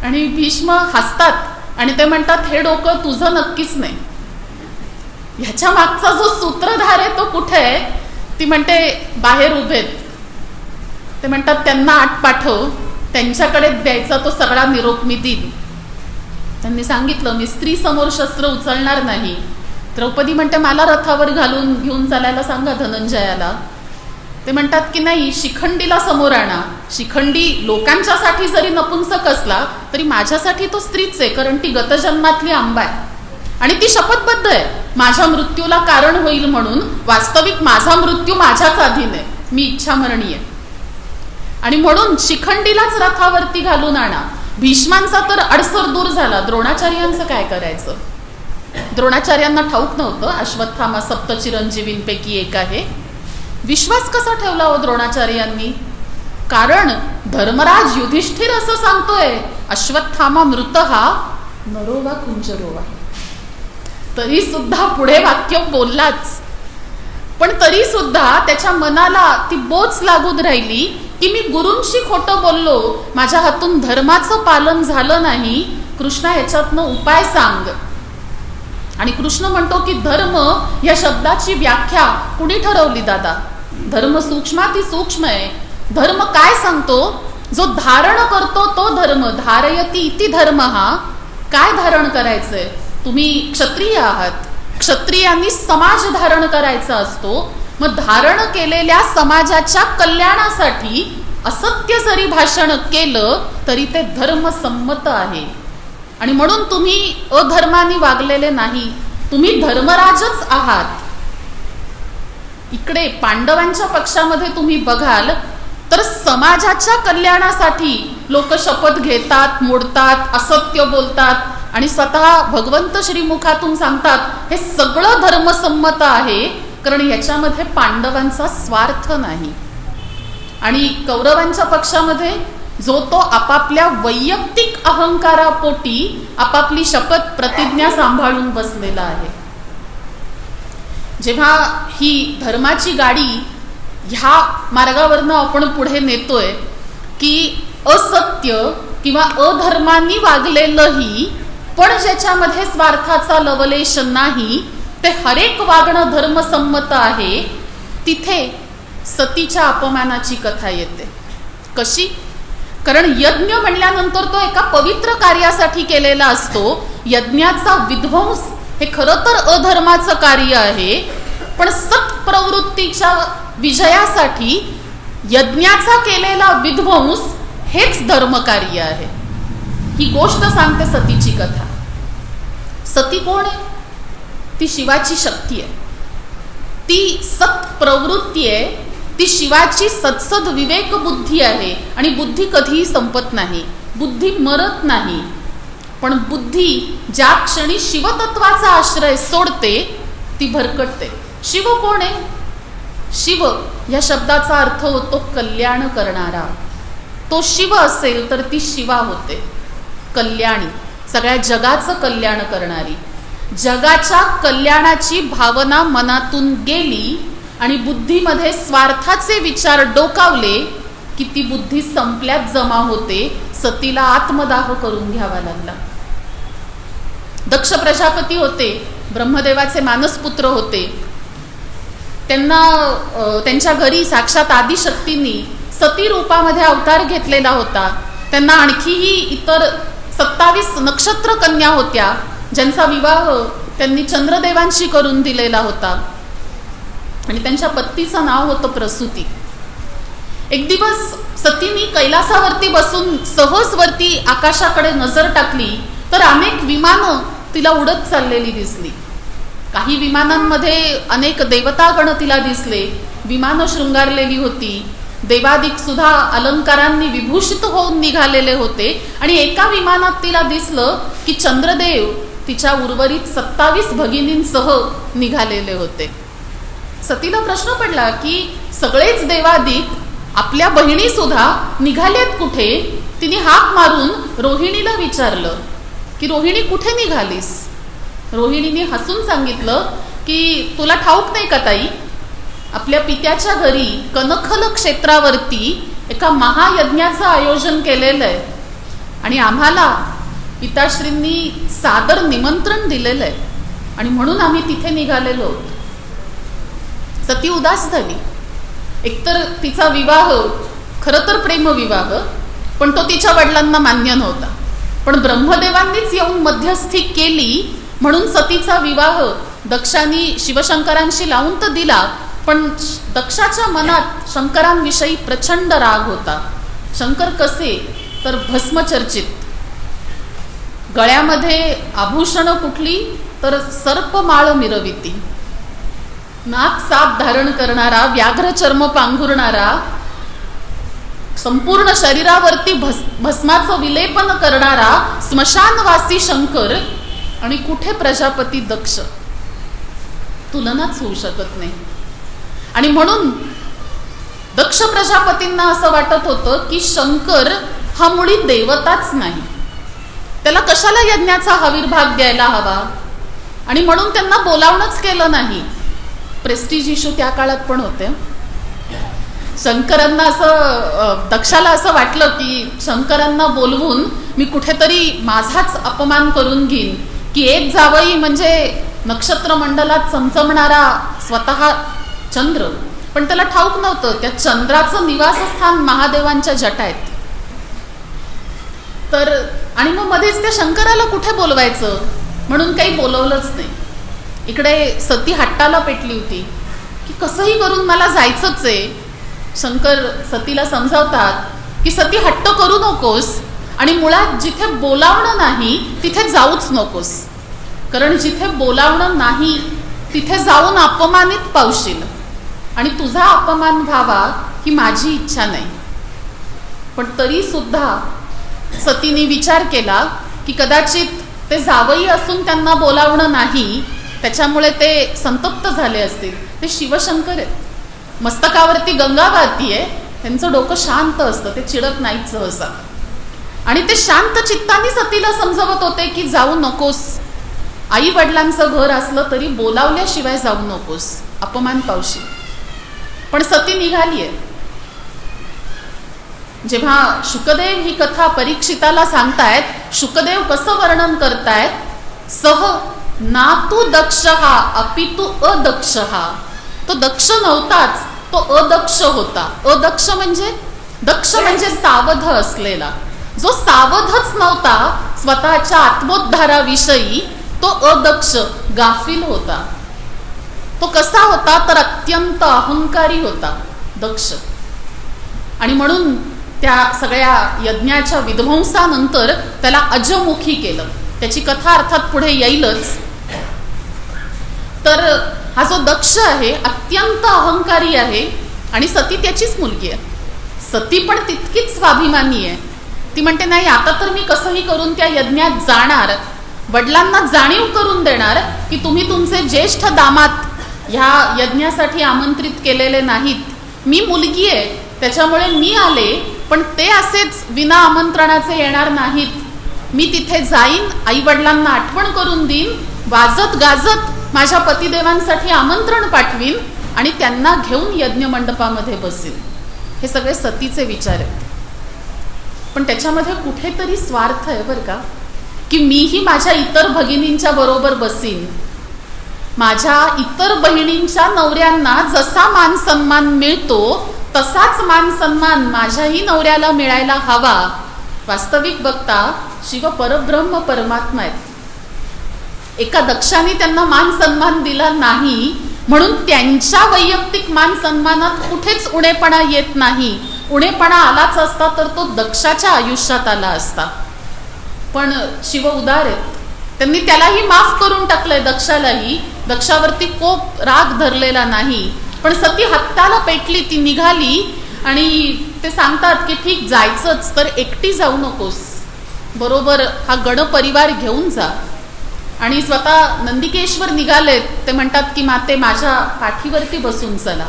आणि भीष्म हसतात आणि ते म्हणतात हे डोकं तुझं नक्कीच नाही, ह्याच्या मागचा जो सूत्रधार आहे तो कुठे आहे? ती म्हणते बाहेर उभेत. ते म्हणतात त्यांना आत पाठव, त्यांच्याकडे द्यायचा तो सगळा निरोप मी देईन. त्यांनी सांगितलं मी स्त्री समोर शस्त्र उचलणार नाही. द्रौपदी म्हणते मला रथावर घालून घेऊन चालायला सांगा धनंजयाला. ते म्हणतात की नाही, शिखंडीला समोर आणा. शिखंडी लोकांच्यासाठी जरी नपुंसक असला तरी माझ्यासाठी तो स्त्रीच आहे, कारण ती गतजन्मातली आंबा आहे आणि ती शपथबद्ध आहे माझ्या मृत्यूला कारण होईल म्हणून. वास्तविक माझा मृत्यू माझ्याच अधीन आहे, मी इच्छामरणी आहे. आणि म्हणून शिखंडीलाच रथावरती घालून आणा. भीष्मांचा तर अडसर दूर झाला. द्रोणाचार्यांचं काय करायचं? द्रोणाचार्यांना ठाऊक नव्हतं अश्वत्थामा सप्तचिरंजीवींपैकी एक आहे. विश्वास कसा ठेवला हो द्रोणाचार्यांनी? कारण धर्मराज युधिष्ठिर असं सांगतोय अश्वत्थामा मृत हा नरोवा कुंजरोवा. तरी सुद्धा पुढे वाक्य बोललाच, पण तरी सुद्धा त्याच्या मनाला ती बोच लागून राहिली की मी गुरूंशी खोटं बोललो, माझ्या हातून धर्माचं पालन झालं नाही, कृष्णा याच्यातनं उपाय सांग. आणि कृष्ण म्हणतो की धर्म या शब्दाची व्याख्या कुणी ठरवली दादा? धर्म सूक्ष्माती सूक्ष्म आहे. धर्म काय सांगतो? जो धारण करतो तो धर्म. धारयती इति धर्म. हा काय धारण करायचंय? तुम्ही क्षत्रिय आहात, क्षत्रियांनी समाज धारण करायचा असतो. मग धारण केलेल्या समाजाच्या कल्याणासाठी असत्य जरी भाषण केलं तरी ते धर्मसंमत आहे. आणि म्हणून तुम्ही अधर्माने वागलेले नाही, तुम्ही धर्मराजच आहात. इकडे पांडवांच्या पक्षामध्ये तुम्ही बघाल तर समाजाच्या कल्याणासाठी लोक शपथ घेतात, मोडतात, असत्य बोलतात आणि स्वतः भगवंत श्रीमुखातून सांगतात हे सगळं धर्मसंमत आहे, कारण याच्यामध्ये पांडवांचा स्वार्थ नाही. आणि कौरवांच्या पक्षामध्ये जो तो आपापल्या वैयक्तिक अहंकारापोटी आपापली शपथ प्रतिज्ञा सांभाळून बसलेला आहे. जेव्हा ही धर्माची गाडी ह्या मार्गावरनं आपण पुढे नेतोय की असत्य किंवा अधर्मांनी वागलेलंही पण ज्याच्यामध्ये स्वार्थाचा लवलेश नाही ते हरेक वागणं धर्मसंमत आहे, तिथे सतीच्या अपमानाची कथा येते. कशी? कारण यज्ञ म्हणल्यानंतर तो एका पवित्र कार्यासाठी केलेला असतो. यज्ञाचा विध्वंस हे खरं तर अधर्माचं कार्य आहे, पण सत्प्रवृत्तीच्या विजयासाठी यज्ञाचा केलेला विध्वंस हेच धर्मकार्य आहे. ही गोष्ट सांगते सतीची कथा. सती कोण आहे? ती शिवाची शक्ती आहे, ती सत्प्रवृत्ती आहे, ती शिवाची सत्सद विवेक बुद्धी आहे. आणि बुद्धी कधीही संपत नाही, बुद्धी मरत नाही. पण बुद्धी ज्या क्षणी शिवतत्वाचा आश्रय सोडते ती भरकटते. शिव कोण आहे? शिव या शब्दाचा अर्थ होतो कल्याण करणारा. तो शिव असेल तर ती शिवा होते, कल्याणी, सगळ्या जगाचं कल्याण करणारी. जगाच्या कल्याणाची भावना मनातून गेली आणि बुद्धीमध्ये स्वार्थाचे विचार डोकावले की ती बुद्धी संपल्यात जमा होते. सतीला आत्मदाह करून घ्यावा लागला. दक्ष प्रजापती होते, ब्रह्मदेवाचे मानसपुत्र होते. त्यांना त्यांच्या घरी साक्षात आदिशक्तींनी सती रूपामध्ये अवतार घेतलेला होता. त्यांना आणखीही इतर 27 नक्षत्र कन्या होत्या ज्यांचा विवाह त्यांनी चंद्रदेवांशी करून दिलेला होता. आणि त्यांच्या पत्नीचं नाव होतं प्रसूती. एक दिवस सतीनी कैलासावरती बसून सहजवरती आकाशाकडे नजर टाकली तर अनेक विमानं तिला उडत चाललेली दिसली. काही विमानांमध्ये अनेक देवतागण तिला दिसले. विमानं शृंगारलेली होती, देवादिक सुद्धा अलंकारांनी विभूषित होऊन निघालेले होते. आणि एका विमानात तिला दिसलं की चंद्रदेव तिच्या उर्वरित 27 भगिनींसह निघालेले होते. सतीला प्रश्न पडला की सगळेच देवादिक, आपल्या बहिणी सुद्धा निघाल्यात कुठे? तिने हाक मारून रोहिणीला विचारलं की रोहिणी कुठे निघालीस? रोहिणीने हसून सांगितलं की तुला ठाऊक नाही का ताई, आपल्या पित्याच्या घरी कनखल क्षेत्रावरती एका महायज्ञाचं आयोजन केलेलं आहे आणि आम्हाला पिताश्रींनी सादर निमंत्रण दिलेलं आहे आणि म्हणून आम्ही तिथे निघालेलो. सती उदास झाली. एकतर तिचा विवाह खरं तर प्रेमविवाह, पण तो तिच्या वडिलांना मान्य नव्हता. पण ब्रह्मदेवांनीच येऊन मध्यस्थी केली म्हणून सतीचा विवाह दक्षानी शिवशंकरांशी लावून तर दिला, पण दक्षाच्या मनात शंकरांविषयी प्रचंड राग होता. शंकर कसे तर भस्मचर्चित, गळ्यामध्ये आभूषण कुठली तर सर्पमाळ मिरविती, नाक साप धारण करणारा, व्याघ्र चर्म पांघुरणारा, संपूर्ण शरीरावरती भस्माचं विलेपन करणारा स्मशानवासी शंकर आणि कुठे प्रजापती दक्ष, तुलनाच होऊ शकत नाही. आणि म्हणून दक्ष प्रजापतींना असं वाटत होतं की शंकर हा मुळी देवताच नाही, त्याला कशाला यज्ञाचा आविर्भाग द्यायला हवा. आणि म्हणून त्यांना बोलावणंच केलं नाही. प्रेस्टिज इश्यू त्या काळात पण होते. शंकरांना असं, दक्षाला असं वाटलं की शंकरांना बोलवून मी कुठेतरी माझाच अपमान करून घेईन, की एक जावई म्हणजे नक्षत्र मंडलात चमचमणारा स्वतः चंद्र, पण त्याला ठाऊक नव्हतं त्या चंद्राचं निवासस्थान महादेवांच्या जटात. तर आणि मग मध्येच त्या शंकराला कुठे बोलवायचं म्हणून काही बोलवलंच नाही. इकडे सती हट्टाला पेटली होती की कसंही करून मला जायचंच आहे. शंकर सतीला समजावतात की सती हट्ट करू नकोस, आणि मुळात जिथे बोलावणं नाही तिथे जाऊच नकोस, कारण जिथे बोलावणं नाही तिथे जाऊन अपमानित पावशील, आणि तुझा अपमान व्हावा ही माझी इच्छा नाही. पण तरी सुद्धा सतीने विचार केला की कदाचित ते जावई असून त्यांना बोलावणं नाही, त्याच्यामुळे ते संतप्त झाले असतील. ते शिवशंकर आहेत, मस्तकावरती गंगा वाहती आहे, त्यांचं डोकं शांत असतं, ते चिडत नाहीत सहसा. आणि ते शांत चित्ताने सतीला समजवत होते की जाऊ नकोस, आई वडिलांचं घर असलं तरी बोलावल्याशिवाय जाऊ नकोस, अपमान पावशी. पण सती निघालीये. जेव्हा शुकदेव ही कथा परीक्षिताला सांगतायत, शुकदेव कसं वर्णन करतायत, सह नातू दक्ष हा अपितू अदक्ष हा. तो दक्ष नव्हताच, तो अदक्ष होता. अदक्ष म्हणजे, दक्ष म्हणजे सावध असलेला. जो सावधच नव्हता स्वतःच्या आत्मोद्धाराविषयी, तो अदक्ष गाफील होता. तो कसा होता तर अत्यंत अहंकारी होता दक्ष. आणि म्हणून त्या सगळ्या यज्ञाच्या विध्वंसानंतर त्याला अजमुखी केलं. त्याची कथा अर्थात पुढे येईलच. तर हा जो दक्ष आहे अत्यंत अहंकारी आहे, आणि सती त्याचीच मुलगी आहे. सती पण तितकीच स्वाभिमानी आहे. ती म्हणते नाही, आता तर मी कसंही करून त्या यज्ञात जाणार, वडिलांना जाणीव करून देणार की तुम्ही तुमचे ज्येष्ठ दामात ह्या यज्ञासाठी आमंत्रित केलेले नाहीत, मी मुलगी आहे त्याच्यामुळे मी आले, पण ते असेच विना आमंत्रणाचे येणार नाहीत. मी तिथे जाईन, आई वडिलांना आठवण करून देईन, वाजत गाजत माझ्या पतिदेवांसाठी आमंत्रण पाठवीन आणि त्यांना घेऊन यज्ञ मंडपामध्ये बसेल. हे सगळे सतीचे विचार आहेत. पण त्याच्यामध्ये कुठेतरी स्वार्थ आहे बरं का, की मीही माझ्या इतर भगिनींच्या बरोबर बसीन, माझ्या इतर बहिणींच्या नवऱ्यांना जसा मान सन्मान मिळतो तसाच मान सन्मान माझ्याही नवऱ्याला मिळायला हवा. वास्तविक बघता शिव परब्रह्म परमात्मा आहेत. एका दक्षाने त्यांना मान सन्मान दिला नाही म्हणून त्यांच्या वैयक्तिक मान सन्मानात कुठेच उणेपणा येत नाही. उणेपणा आलाच असता तर तो दक्षाच्या आयुष्यात आला असता. पण शिव उदार आहेत, त्यांनी त्यालाही माफ करून टाकलंय, दक्षालाही. दक्षावरती कोप राग धरलेला नाही. पण सती हत्याला पेटली, ती निघाली, आणि ते सांगतात की ठीक जायचंच तर एकटी जाऊ नकोस, बरोबर हा गणपरिवार घेऊन जा. आणि स्वतः नंदिकेश्वर निघालेत. ते म्हणतात की माते माझ्या पाठीवरती बसून चला,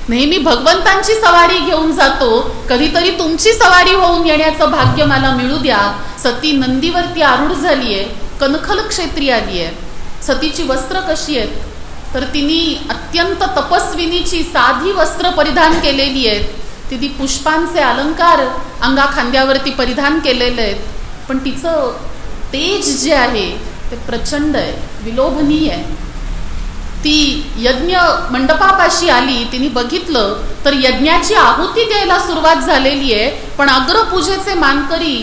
नेहमी भगवंतांची सवारी घेऊन जातो, कधीतरी तुमची सवारी होऊन येण्याचं भाग्य मला मिळू द्या. सती नंदीवरती आरूढ झालीये, कनखल क्षेत्री आली आहे. सतीची वस्त्र कशी आहेत तर तिने अत्यंत तपस्विनीची साधी वस्त्र परिधान केलेली आहेत. तिने पुष्पांचे अलंकार अंगा खांद्यावरती परिधान केलेले आहेत. पण तिचं तेज जे आहे ते प्रचंड आहे, विलोभनीय आहे. ती यज्ञ मंडपापाशी आली, तिने बघितलं तर यज्ञाची आहुती द्यायला सुरुवात झालेली आहे. पण अग्रपूजेचे मानकरी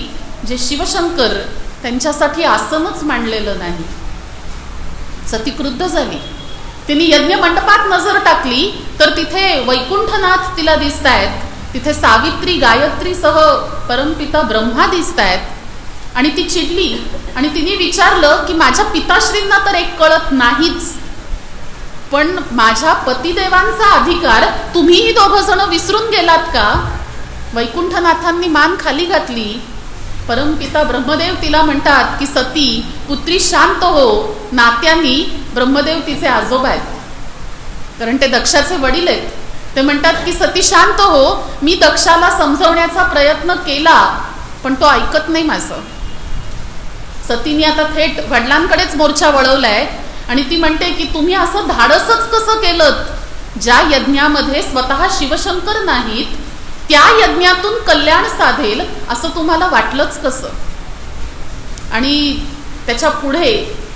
जे शिवशंकर त्यांच्यासाठी आसनच मांडलेलं नाही. सती क्रुद्ध झाली. तिने यज्ञ मंडपात नजर टाकली तर तिथे वैकुंठनाथ तिला दिसतायत, तिथे सावित्री गायत्रीसह परमपिता ब्रह्मा दिसतायत. आणि ती चिडली आणि तिने विचारलं की माझ्या पिताश्रींना तर एक कळत नाहीच, पण माझ्या पतिदेवांचा अधिकार तुम्हीही दोघं जण विसरून गेलात का? वैकुंठनाथांनी मान खाली घातली. परमपिता ब्रह्मदेव तिला म्हणतात की सती पुत्री शांत हो. नात्यांनी ब्रह्मदेव तिचे आजोबा आहेत, कारण ते दक्षाचे वडील आहेत. ते म्हणतात की सती शांत हो, मी दक्षाला समजवण्याचा प्रयत्न केला पण तो ऐकत नाही माझं. सतीने आता थेट वडिलांकडेच मोर्चा वळवलाय आणि ती म्हणते की तुम्ही असं धाडसच कसं केलं, ज्या यज्ञामध्ये स्वतः शिवशंकर नाहीत त्या यज्ञातून कल्याण साधेल असं तुम्हाला वाटलंच कसं. आणि त्याच्या पुढे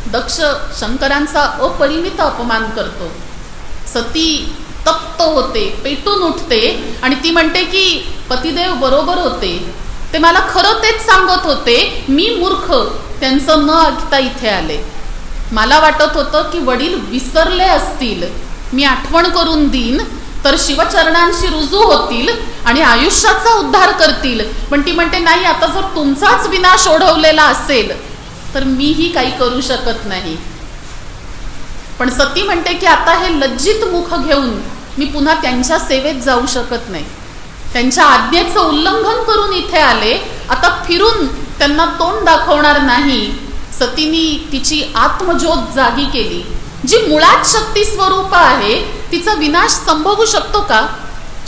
दक्ष शंकरांचा अपरिमित अपमान करतो. सती तप्त होते, पेटून उठते आणि ती म्हणते की पतिदेव बरोबर होते, ते मला खरं तेच सांगत होते, मी मूर्ख त्यांचं न ऐकता इथे आले. मला वाटत होतं की वडील विसरले असतील, मी आठवण करून देईन तर शिवचरणांशी रुजू होतील आणि आयुष्याचा उद्धार करतील. पण ती म्हणते नाही, आता जर तुमचाच विनाश ओढवलेला असेल तर मीही काही करू शकत नाही. पण सती म्हणते की आता हे लज्जित मुख घेऊन मी पुन्हा त्यांच्या सेवेत जाऊ शकत नाही. त्यांच्या आज्ञेचं उल्लंघन करून इथे आले, आता फिरून त्यांना तोंड दाखवणार नाही. सतीनी तिची आत्मज्योत जागी केली, जी मुळात शक्ती स्वरूप आहे. तिचा विनाश संभवू शकतो का?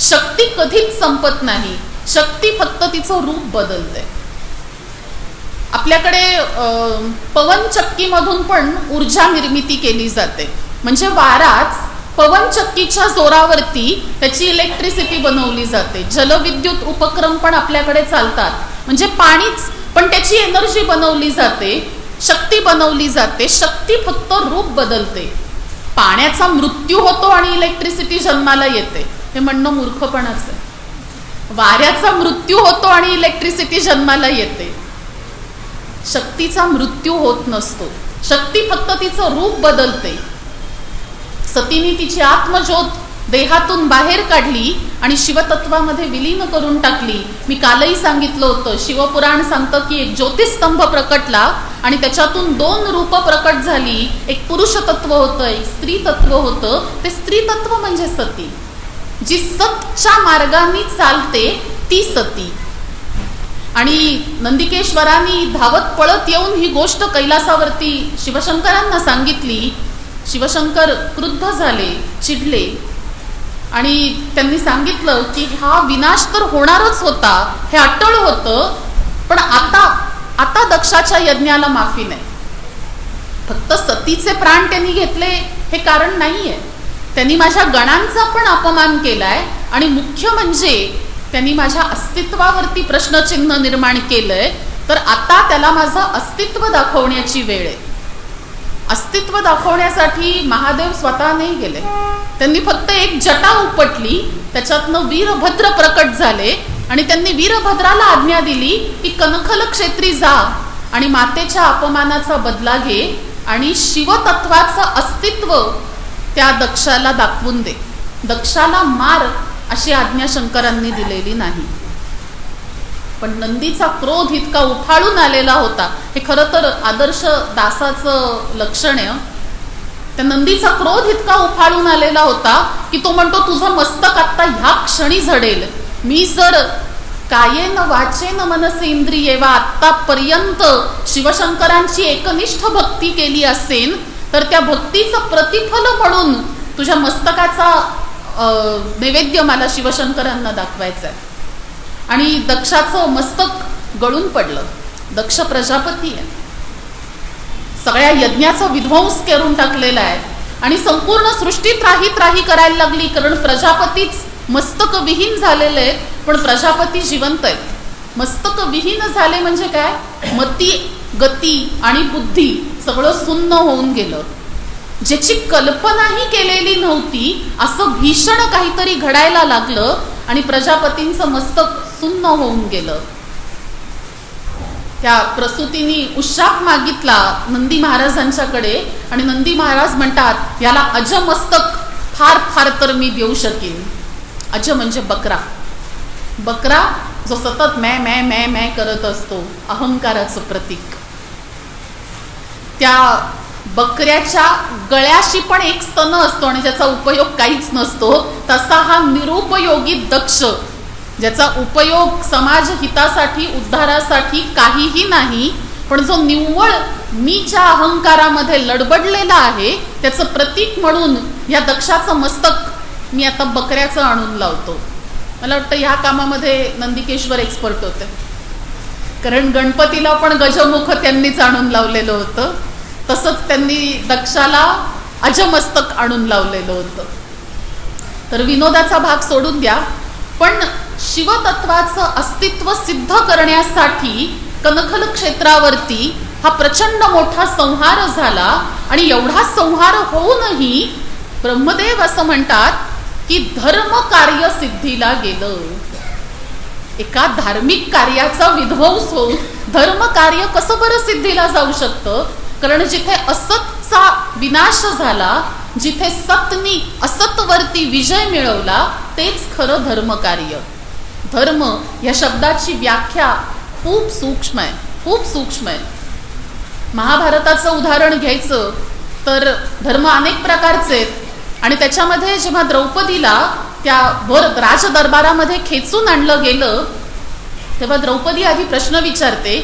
शक्ती कधीच संपत नाही, शक्ती फक्त तिचं रूप बदलते. आपल्याकडे पवनचक्कीमधून पण ऊर्जा निर्मिती केली जाते. म्हणजे वाराच पवनचक्कीच्या जोरावरती त्याची इलेक्ट्रिसिटी बनवली जाते. जलविद्युत उपक्रम पण आपल्याकडे चालतात. म्हणजे पाणीच पण त्याची एनर्जी बनवली जाते, शक्ती बनवली जाते. शक्ती फक्त रूप बदलते. पाण्याचा मृत्यू होतो आणि इलेक्ट्रिसिटी जन्माला येते, हे म्हणणं मूर्खपणाच आहे. वाऱ्याचा मृत्यू होतो आणि इलेक्ट्रिसिटी जन्माला येते. शक्तीचा मृत्यू होत नसतो, शक्ती फक्त तिचं रूप बदलते. सतीने तिची आत्मज्योत देहातून बाहेर काढली आणि शिवतत्वामध्ये विलीन करून टाकली. मी कालही सांगितलं होतं, शिवपुराण सांगतं की एक ज्योतिस्तंभ प्रकटला आणि त्याच्यातून 2 रूप प्रकट झाली. एक पुरुष तत्व होतं, एक स्त्री तत्व होतं. ते स्त्री तत्व म्हणजे सती, जी सतच्या मार्गाने चालते ती सती. आणि नंदिकेश्वरांनी धावत पळत येऊन ही गोष्ट कैलासावरती शिवशंकरांना सांगितली. शिवशंकर क्रुद्ध झाले, चिडले आणि त्यांनी सांगितलं की हा विनाश तर होणारच होता, हे अटळ होतं, पण आता दक्षाच्या यज्ञाला माफी नाही. फक्त सतीचे प्राण त्यांनी घेतले हे कारण नाहीये, त्यांनी माझ्या गणांचा पण अपमान केलाय. आणि मुख्य म्हणजे त्यांनी माझ्या अस्तित्वावरती प्रश्नचिन्ह निर्माण केलंय. तर आता त्याला माझं अस्तित्व दाखवण्याची वेळ आहे. अस्तित्व दाखवण्यासाठी महादेव स्वतः नाही गेले, त्यांनी फक्त एक जटा उपटली, त्याच्यातनं वीरभद्र प्रकट झाले आणि त्यांनी वीरभद्राला आज्ञा दिली की कनखल क्षेत्री जा आणि मातेच्या अपमानाचा बदला घे आणि शिवतत्वाचं अस्तित्व त्या दक्षाला दाखवून दे. दक्षाला मार अशी आज्ञा शंकरांनी दिलेली नाही. पण नंदीचा क्रोध इतका उफाळून आलेला होता, हे खरं तर आदर्श दासाचं लक्षण आहे. त्या नंदीचा क्रोध इतका उफाळून आलेला होता की तो म्हणतो तुझं मस्तक आत्ता ह्या क्षणी झडेल. मी जर कायेन वाचेन मनसेंद्रिये वा आत्तापर्यंत शिवशंकरांची एकनिष्ठ भक्ती केली असेल तर त्या भक्तीचं प्रतिफल म्हणून तुझ्या मस्तकाचा नैवेद्य मला शिवशंकरांना दाखवायचं आहे. आणि दक्षाचं मस्तक गळून पडलं. दक्ष प्रजापती आहे, सगळ्या यज्ञाचा विध्वंस करून टाकलेला आहे आणि संपूर्ण सृष्टी त्राही करायला लागली, कारण प्रजापतीच मस्तक विहीन झालेले आहेत. पण प्रजापती जिवंत आहेत. मस्तक विहीन झाले म्हणजे काय, मती गती आणि बुद्धी सगळं सुन्न होऊन गेलं. ज्याची कल्पनाही केलेली नव्हती असं भीषण काहीतरी घडायला लागलं आणि प्रजापतींचं मस्तक सुन्न होऊन गेलं. त्या प्रसूतीने उशाप मागितला नंदी महाराजांच्याकडे आणि नंदी महाराज म्हणतात याला अजमस्तक फार फार तर मी देऊ शकेन. अज म्हणजे बकरा, बकरा जो सतत मै मै मै मै करत असतो, अहंकाराचं प्रतीक. त्या बकऱ्याच्या गळ्याशी पण एक स्तन असतो आणि ज्याचा उपयोग काहीच नसतो, तसा हा निरुपयोगी दक्ष, ज्याचा उपयोग समाज हितासाठी उद्धारासाठी काहीही नाही, पण जो निव्वळ मीच्या अहंकारामध्ये लडबडलेला आहे त्याचं प्रतीक म्हणून या दक्षाचं मस्तक मी आता बकऱ्याचं आणून लावतो. मला वाटतं ह्या कामामध्ये नंदिकेश्वर एक्सपर्ट होते, कारण गणपतीला पण गजमुख त्यांनीच आणून लावलेलं होतं. तसंच त्यांनी दक्षाला अजमस्तक आणून लावलेलं होतं. तर विनोदाचा भाग सोडून द्या, पण शिवतत्वाचं अस्तित्व सिद्ध करण्यासाठी कनखल क्षेत्रावरती हा प्रचंड मोठा संहार झाला. आणि एवढा संहार होऊनही ब्रह्मदेव असं म्हणतात की धर्म कार्य सिद्धीला गेलं. एका धार्मिक कार्याचा विध्वंस होऊन धर्म कार्य कसं बरं सिद्धीला जाऊ शकतं? कारण जिथे असतचा विनाश झाला, जिथे सतनी असतवरती विजय मिळवला, तेच खरं धर्म कार्य. धर्म या शब्दाची व्याख्या खूप सूक्ष्म आहे, खूप सूक्ष्म आहे. महाभारताचं उदाहरण घ्यायचं तर धर्म अनेक प्रकारचे आहेत आणि त्याच्यामध्ये जेव्हा द्रौपदीला त्या भर राजदरबारामध्ये खेचून आणलं गेलं तेव्हा द्रौपदी आधी प्रश्न विचारते.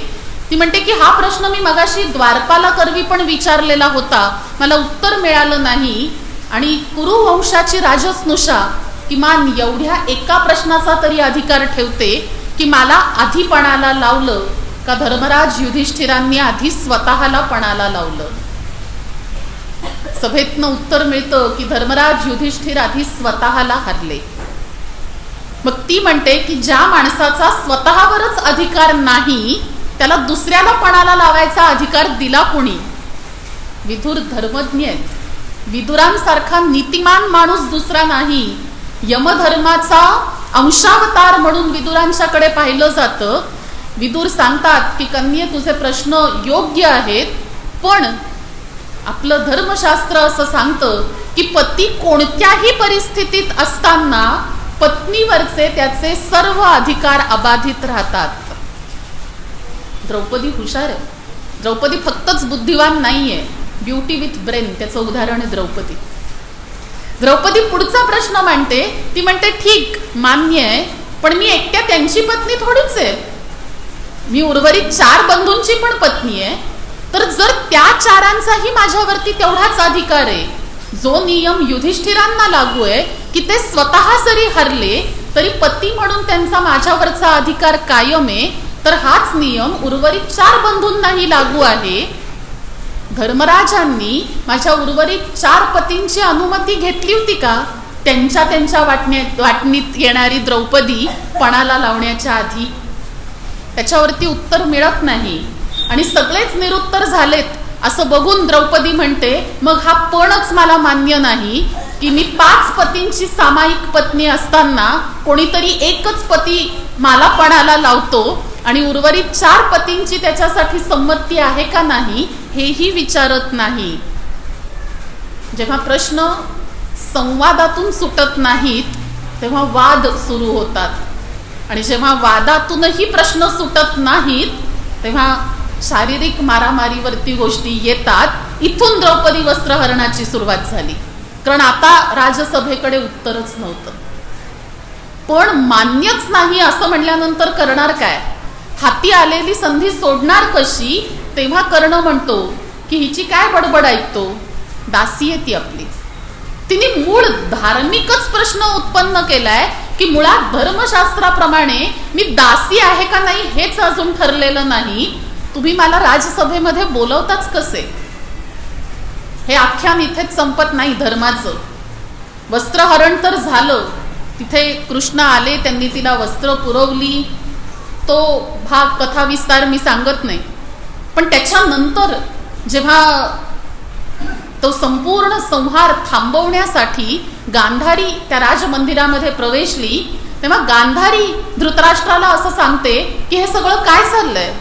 ती म्हणते की हा प्रश्न मी मगाशी द्वारपाला करवी पण विचारलेला होता, मला उत्तर मिळालं नाही. आणि कुरुवंशाची राजस्नुषा किमान एवढ्या एका प्रश्नाचा तरी अधिकार ठेवते की मला आधी पणाला लावलं का धर्मराज युधिष्ठिरांनी आधी स्वतःला पणाला लावलं. सभेतनं उत्तर मिळतं की धर्मराज युधिष्ठिर आधी स्वतःला हरले. मग ती म्हणते की ज्या माणसाचा स्वतःवरच अधिकार नाही त्याला दुसऱ्याला पणाला लावायचा अधिकार दिला कोणी? विदुर धर्मज्ञ आहेत. विदुरांसारखा नीतिमान माणूस दुसरा नाही. यमधर्माचा अंशावतार म्हणून विदुरांच्याकडे पाहिलं जातं. विदुर सांगतात की कन्ये तुझे प्रश्न योग्य आहेत, पण आपलं धर्मशास्त्र असं सांगतं की पती कोणत्याही परिस्थितीत असताना पत्नीवरचे त्याचे सर्व अधिकार अबाधित राहतात. द्रौपदी हुशार आहे. द्रौपदी फक्तच बुद्धिवान नाहीये, ब्युटी विथ ब्रेन त्याचं उदाहरण आहे द्रौपदी. द्रौपदी पुढचा प्रश्न मांडते. ती म्हणते ठीक मान्य आहे, पण मी एकट्या त्यांची पत्नी थोडीच आहे, मी उर्वरित 4 बंधूंची पण पत्नी आहे. तर जर त्या 4 माझ्यावरती तेवढाच अधिकार आहे जो नियम युधिष्ठिरांना लागू आहे की ते स्वतः जरी हरले तरी पती म्हणून त्यांचा माझ्यावरचा अधिकार कायम आहे, तर हाच नियम उर्वरित 4 बंधूंनाही लागू आहे. धर्मराजांनी माझ्या उर्वरित 4 पतींची अनुमती घेतली होती का त्यांच्या वाटणीत येणारी द्रौपदी पणाला लावण्याच्या आधी? त्याच्यावरती उत्तर मिळत नाही आणि सगळेच निरुत्तर झालेत असं बघून द्रौपदी म्हणते मग हा पणच मला मान्य नाही की मी 5 पतींची सामायिक पत्नी असताना कोणीतरी एकच पती मला पणाला लावतो आणि उर्वरित 4 पतींची त्याच्यासाठी संमती आहे का नाही हेही विचारत नाही. जेव्हा प्रश्न संवादातून सुटत नाहीत तेव्हा वाद सुरू होतात आणि जेव्हा वादातूनही प्रश्न सुटत नाहीत तेव्हा शारीरिक मारामारीवरती गोष्टी येतात. इथून द्रौपदी वस्त्रहरणाची सुरुवात झाली, कारण आता राजसभेकडे उत्तरच नव्हतं. पण मान्यच नाही असं म्हणल्यानंतर करणार काय? हाती आलेली संधी सोडणार कशी? तेव्हा कर्ण म्हणतो की हिची काय बडबड ऐकतो, दासी आहे ती आपली. तिने मूळ धार्मिकच प्रश्न उत्पन्न केलाय की मुळात धर्मशास्त्राप्रमाणे मी दासी आहे का नाही हेच अजून ठरलेलं नाही, तुम्ही मला राजसभेमध्ये बोलवताच कसे? हे आख्यान इथेच संपत नाही धर्माचं. वस्त्रहरण तर झालं, तिथे कृष्ण आले, त्यांनी तिला वस्त्र पुरवली, तो भाग कथा विस्तार मी सांगत नाही. पण त्याच्यानंतर जेव्हा तो संपूर्ण संहार थांबवण्यासाठी गांधारी त्या राजमंदिरामध्ये प्रवेशली तेव्हा गांधारी धृतराष्ट्राला असं सांगते की हे सगळं काय चाललंय,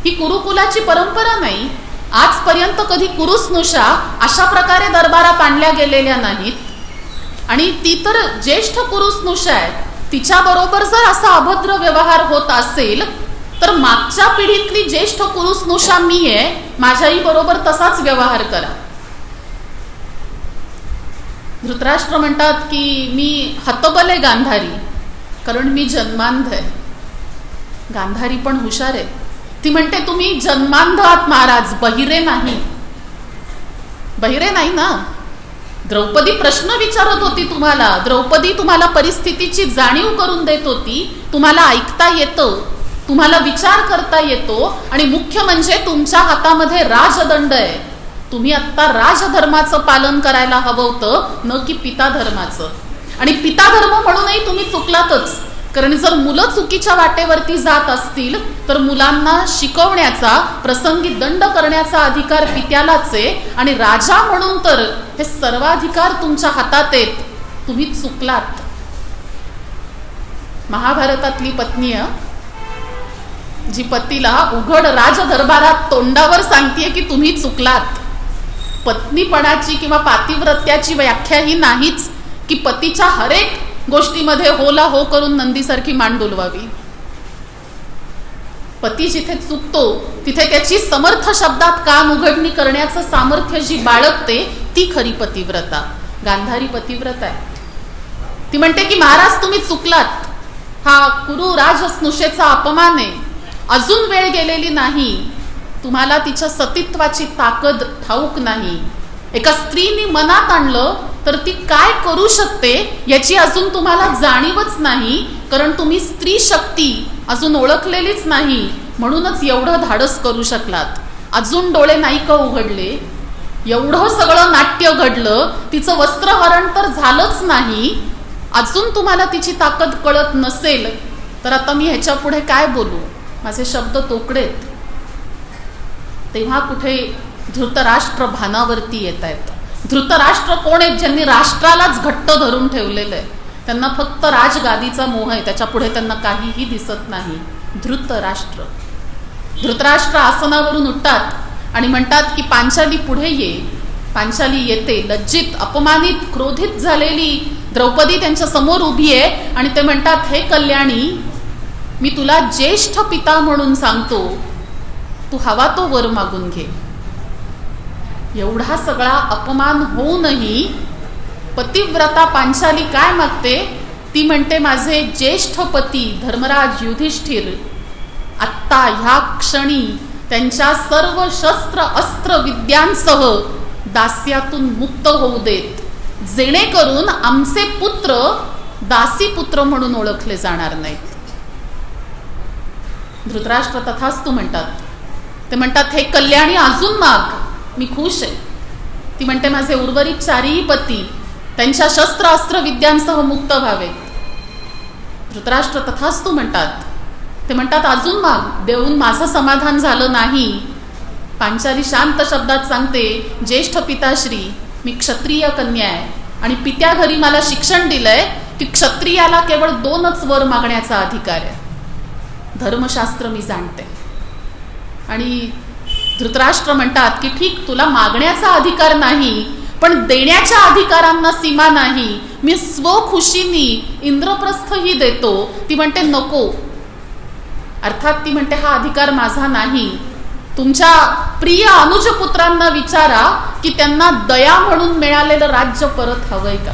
ही कुरुकुलाची परंपरा नाही, आजपर्यंत कधी कुरुस्नुषा अशा प्रकारे दरबारात आणल्या गेलेल्या नाहीत आणि ती तर ज्येष्ठ कुरुस्नुषा आहे, तिच्याबरोबर जर असा अभद्र व्यवहार होत असेल तर मागच्या पिढीतली ज्येष्ठ कुरुस्नुषा मी आहे, माझ्याही बरोबर तसाच व्यवहार करा. धृतराष्ट्र म्हणतात की मी हतबल आहे गांधारी, कारण मी जन्मांध आहे. गांधारी पण हुशार आहे. ती म्हणते तुम्ही जन्मांध आहात महाराज, बहिरे नाही. बहिरे नाही ना. द्रौपदी प्रश्न विचारत होती तुम्हाला, द्रौपदी तुम्हाला परिस्थितीची जाणीव करून देत होती, तुम्हाला ऐकता येतं, तुम्हाला विचार करता येतो आणि मुख्य म्हणजे तुमच्या हातामध्ये राजदंड आहे. तुम्ही आत्ता राजधर्माचं पालन करायला हवं होतं, न की पिता धर्माचं. आणि पिता धर्म म्हणूनही तुम्ही चुकलातच. कारण जर मुलं चुकीच्या वाटेवरती जात असतील तर मुलांना शिकवण्याचा, प्रसंगी दंड करण्याचा अधिकार पित्यालाच आहे. आणि राजा म्हणून तर हे सर्वाधिकार तुमच्या हातात आहेत. तुम्ही चुकलात. महाभारतातली पत्नी जी पतीला उघड राजदरबारात तोंडावर सांगतेय की तुम्ही चुकलात. पत्नीपणाची किंवा पातिव्रत्याची व्याख्या ही नाहीच की पतीच्या हरेक गोष्टीमध्ये होला हो करून नंदीसारखी मान डोलवावी. पती जिथे चुकतो तिथे त्याची समर्थ शब्दात कान उघडणी करण्याचं सामर्थ्य जी बाळगते ती खरी पतिव्रता. गांधारी पतिव्रता आहे. ती म्हणते की महाराज तुम्ही चुकलात. हा कुरु राजस्नुषेचा अपमान आहे. अजून वेळ गेलेली नाही. तुम्हाला तिच्या सतीत्वाची ताकद ठाऊक नाही. एका स्त्रीने मनात आणलं तर ती काय करू शकते याची अजून तुम्हाला जाणीवच नाही. कारण तुम्ही स्त्री शक्ती अजून ओळखलेलीच नाही. म्हणूनच एवढं धाडस करू शकलात. अजून डोळे नाही का उघडले? एवढं सगळं नाट्य घडलं, तिचं वस्त्रहरण तर झालंच नाही. अजून तुम्हाला तिची ताकद कळत नसेल तर आता मी ह्याच्या पुढे काय बोलू? माझे शब्द तोकडेत. तेव्हा कुठे धृतराष्ट्र भानावरती येत आहेत. धृतराष्ट्र कोण आहेत? ज्यांनी राष्ट्रालाच घट्ट धरून ठेवलेलं आहे. त्यांना फक्त राजगादीचा मोह आहे. त्याच्या पुढे त्यांना काहीही दिसत नाही. धृतराष्ट्र. धृतराष्ट्र आसनावरून उठतात आणि म्हणतात की पांचाली पुढे ये. पांचाली येते. लज्जित, अपमानित, क्रोधित झालेली द्रौपदी त्यांच्या समोर उभी आहे आणि ते म्हणतात, हे कल्याणी, मी तुला ज्येष्ठ पिता म्हणून सांगतो, तू हवा तो वर मागून घे. एवढा सगळा अपमान होऊनही पतिव्रता पांचाली काय मागते? ती म्हणते, माझे ज्येष्ठ पती धर्मराज युधिष्ठिर आत्ता ह्या क्षणी त्यांच्या सर्व शस्त्र अस्त्र विद्यांसह दास्यातून मुक्त होऊ देत, जेणेकरून आमचे पुत्र दासी पुत्र म्हणून ओळखले जाणार नाहीत. धृतराष्ट्र तथास्तु म्हणतात. ते म्हणतात, हे कल्याणी अजून माग, मी खुश आहे. ती म्हणते, माझे उर्वरित चारही पती त्यांच्या शस्त्र अस्त्र विद्यांसह मुक्त व्हावेत. धृतराष्ट्र तथास्तु म्हणतात. ते म्हणतात, अजून माग. देऊन माझं समाधान झालं नाही. पांचाली शांत शब्दात सांगते, ज्येष्ठ पिताश्री, मी क्षत्रिय कन्या आहे आणि पित्या घरी मला शिक्षण दिलंय की क्षत्रियाला केवळ 2च वर मागण्याचा अधिकार आहे. धर्मशास्त्र मी जाणते. आणि धृतराष्ट्र म्हणतात की ठीक, तुला मागण्याचा अधिकार नाही, पण देण्याच्या अधिकारांना सीमा नाही. मी स्वखुशीनी इंद्रप्रस्थही देतो. ती म्हणते नको. अर्थात ती म्हणते, हा अधिकार माझा नाही. तुमच्या प्रिय अनुजपुत्रांना विचारा की त्यांना दया म्हणून मिळालेलं राज्य परत हवंय का?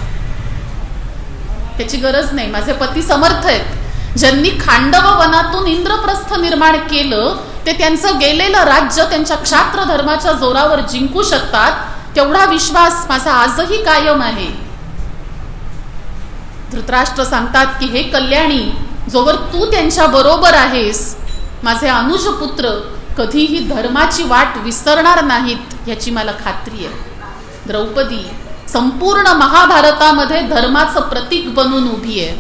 त्याची गरज नाही. माझे पती समर्थ आहेत. ज्यांनी खांडव वनातून इंद्रप्रस्थ निर्माण केलं ते त्यांचं गेलेलं राज्य त्यांच्या क्षात्र धर्माच्या जोरावर जिंकू शकतात. तेवढा विश्वास माझा आजही कायम आहे. धृतराष्ट्र सांगतात की हे कल्याणी, जोवर तू त्यांच्या बरोबर आहेस, माझे अनुजपुत्र कधीही धर्माची वाट विसरणार नाहीत याची मला खात्री आहे. द्रौपदी संपूर्ण महाभारतामध्ये धर्माचं प्रतीक बनून उभी आहे.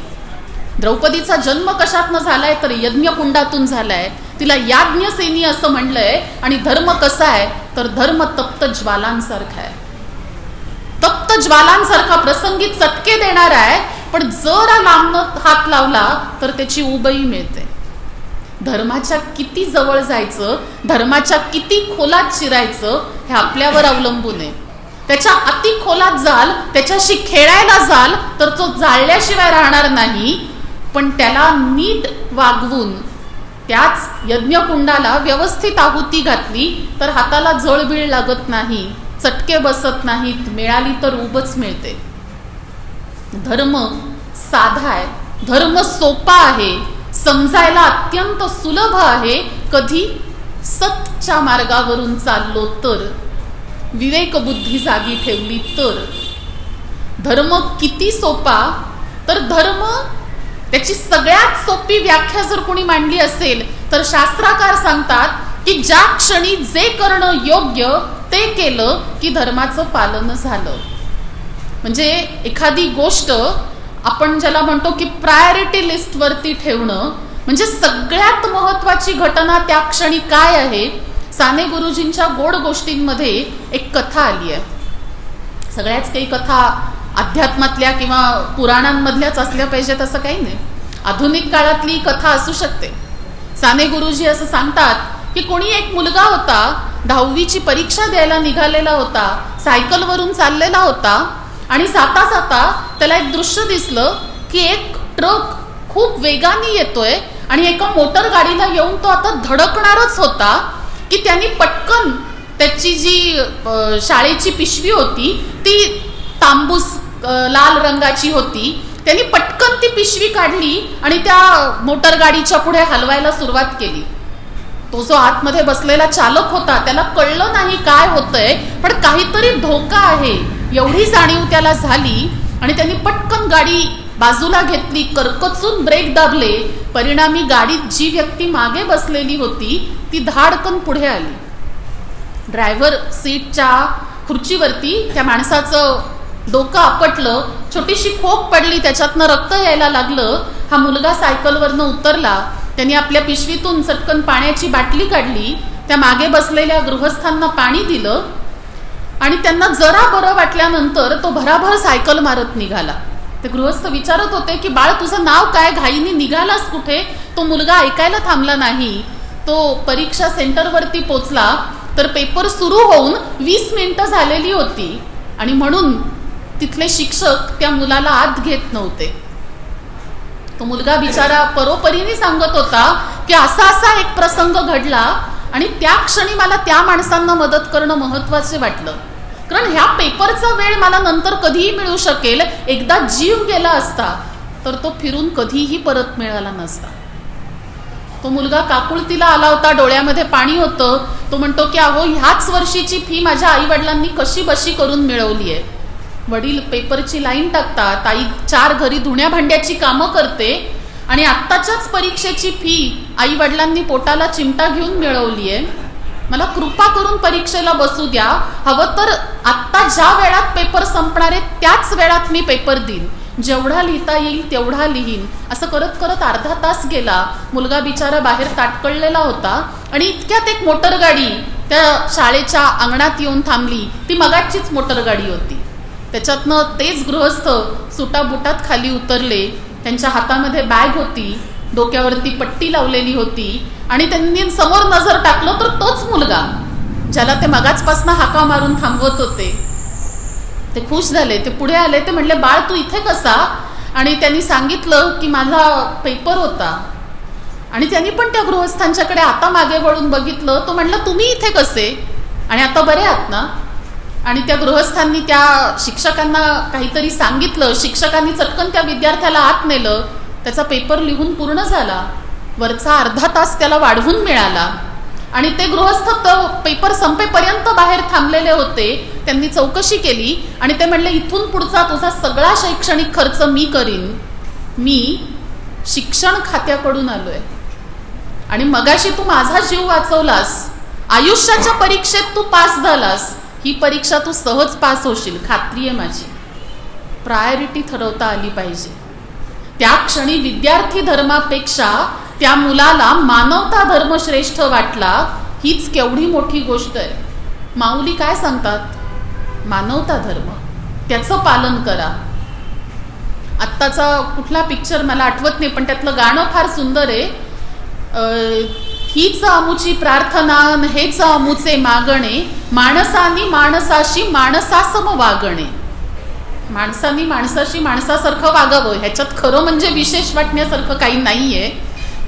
द्रौपदीचा जन्म कशातनं झालाय तर यज्ञकुंडातून झालाय. तिला याज्ञसेनी असं म्हणलंय. आणि धर्म कसा आहे तर धर्म तप्त ज्वालांसारखा आहे. तप्त ज्वालांसारखा प्रसंगी चटके देणार आहे, पण जरा लांबनं हात लावला तर त्याची उबई मिळते. धर्माच्या किती जवळ जायचं, धर्माच्या किती खोलात शिरायचं हे आपल्यावर अवलंबून आहे. त्याच्या अति खोलात जाल, त्याच्याशी खेळायला जाल तर तो जाळल्याशिवाय राहणार नाही. पण त्याला नीट वागवून त्याच यज्ञकुंडाला व्यवस्थित आहुती घातली तर हाताला जळबीळ लागत नाही, चटके बसत नाहीत, मिळाली तर उबच मिळते. धर्म साधा आहे, धर्म सोपा आहे, समजायला अत्यंत सुलभ आहे. कधी सतच्या मार्गावरून चाललो तर, विवेकबुद्धी जागी ठेवली तर. धर्म किती सोपा तर धर्म त्याची सगळ्यात सोपी व्याख्या जर कोणी मांडली असेल तर शास्त्राकार सांगतात की ज्या क्षणी जे करणं योग्य ते केलं की धर्माचं पालन झालं. म्हणजे एखादी गोष्ट आपण ज्याला म्हणतो की प्रायोरिटी लिस्टवरती ठेवणं, म्हणजे सगळ्यात महत्वाची घटना त्या क्षणी काय आहे. साने गुरुजींच्या गोड गोष्टींमध्ये एक कथा आली आहे. सगळ्याच काही कथा अध्यात्मातल्या किंवा पुराणांमधल्याच असल्या पाहिजेत असं काही नाही. आधुनिक काळातली कथा असू शकते. साने गुरुजी असं सांगतात की कोणी एक मुलगा होता, 10वीची परीक्षा द्यायला निघालेला होता, सायकलवरून चाललेला होता आणि जाता जाता त्याला एक दृश्य दिसलं की एक ट्रक खूप वेगाने येतोय आणि एका मोटर गाडीला येऊन तो आता धडकणारच होता की त्यांनी पटकन त्याची जी शाळेची पिशवी होती ती तांबूस लाल रंगाची होती, त्यांनी पटकन ती पिशवी काढली आणि त्या मोटर गाडीच्या पुढे हलवायला सुरुवात केली. तो जो आतमध्ये बसलेला चालक होता त्याला कळलं नाही काय होतंय, पण काहीतरी धोका आहे एवढी जाणीव त्याला झाली आणि त्यांनी पटकन गाडी बाजूला घेतली, करकचून ब्रेक दाबले. परिणामी गाडीत जी व्यक्ती मागे बसलेली होती ती धाडकन पुढे आली. ड्रायव्हर सीटच्या खुर्चीवरती त्या माणसाचं डोकं आपटलं, छोटीशी खोक पडली, त्याच्यातनं रक्त यायला लागलं. हा मुलगा सायकलवरनं उतरला, त्यांनी आपल्या पिशवीतून चटकन पाण्याची बाटली काढली, त्या मागे बसलेल्या गृहस्थांना पाणी दिलं आणि त्यांना जरा बरं वाटल्यानंतर तो भराभर सायकल मारत निघाला. ते गृहस्थ विचारत होते की बाळ तुझं नाव काय, घाईनी निघालास कुठे. तो मुलगा ऐकायला थांबला नाही. तो परीक्षा सेंटरवरती पोचला तर पेपर सुरू होऊन 20 मिनिटं झालेली होती आणि म्हणून तिथले शिक्षक त्या मुलाला आत घेत नव्हते. तो मुलगा बिचारा परोपरीने सांगत होता की असा असा एक प्रसंग घडला आणि त्या क्षणी मला त्या माणसांना मदत करणं महत्वाचे वाटलं, कारण ह्या पेपरचा वेळ मला नंतर कधीही मिळू शकेल. एकदा जीव गेला असता तर तो फिरून कधीही परत मिळाला नसता. तो मुलगा काकुळतीला आला होता, डोळ्यामध्ये पाणी होतं. तो म्हणतो की अहो ह्याच वर्षीची फी माझ्या आई वडिलांनी कशी बशी करून मिळवली आहे. वडील पेपरची लाईन टाकतात, आई 4 घरी धुण्या भांड्याची कामं करते आणि आत्ताच्याच परीक्षेची फी आई वडिलांनी पोटाला चिमटा घेऊन मिळवली आहे. मला कृपा करून परीक्षेला बसू द्या, हवं तर आत्ता ज्या वेळात पेपर संपणार आहे त्याच वेळात मी पेपर देईन, जेवढा लिहिता येईल तेवढा लिहीन. असं करत करत अर्धा तास गेला. मुलगा बिचारा बाहेर ताटकळलेला होता आणि इतक्यात एक मोटर गाडी त्या शाळेच्या अंगणात येऊन थांबली. ती मगाचीच मोटर गाडी होती. त्याच्यातनं तेच गृहस्थ सुटाबुटात खाली उतरले. त्यांच्या हातामध्ये बॅग होती, डोक्यावरती पट्टी लावलेली होती आणि त्यांनी समोर नजर टाकलं तर तोच मुलगा ज्याला ते मगाचपासून हाका मारून थांबवत होते. ते खुश झाले, ते पुढे आले. ते म्हणले बाळ तू इथे कसा. आणि त्यांनी सांगितलं की माझा पेपर होता. आणि त्यांनी पण त्या गृहस्थांच्याकडे आता मागे वळून बघितलं. तो म्हणला तुम्ही इथे कसे आणि आता बरे आहात ना. आणि त्या गृहस्थांनी त्या शिक्षकांना काहीतरी सांगितलं. शिक्षकांनी चटकन त्या विद्यार्थ्याला आत नेलं. त्याचा पेपर लिहून पूर्ण झाला. वरचा अर्धा तास त्याला वाढवून मिळाला आणि ते गृहस्थ पेपर संपेपर्यंत बाहेर थांबलेले होते. त्यांनी चौकशी केली आणि ते म्हणले इथून पुढचा तुझा सगळा शैक्षणिक खर्च मी करीन. मी शिक्षण खात्याकडून आलोय आणि मगाशी तू माझा जीव वाचवलास. आयुष्याच्या परीक्षेत तू पास झालास. ही परीक्षा तू सहज पास होशील, खात्री आहे माझी. प्रायोरिटी ठरवता आली पाहिजे. त्या क्षणी विद्यार्थी धर्मापेक्षा त्या मुलाला मानवता धर्म श्रेष्ठ वाटला. हीच केवढी मोठी गोष्ट आहे. माऊली काय सांगतात, मानवता धर्म त्याचं पालन करा. आत्ताचा कुठला पिक्चर मला आठवत नाही पण त्यातलं गाणं फार सुंदर आहे. हीच अमुची प्रार्थना हेच अमुचे मागणे, माणसानी माणसाशी माणसासम वागणे. माणसांनी माणसाशी माणसासारखं वागावं ह्याच्यात खरं म्हणजे विशेष वाटण्यासारखं काही नाहीये.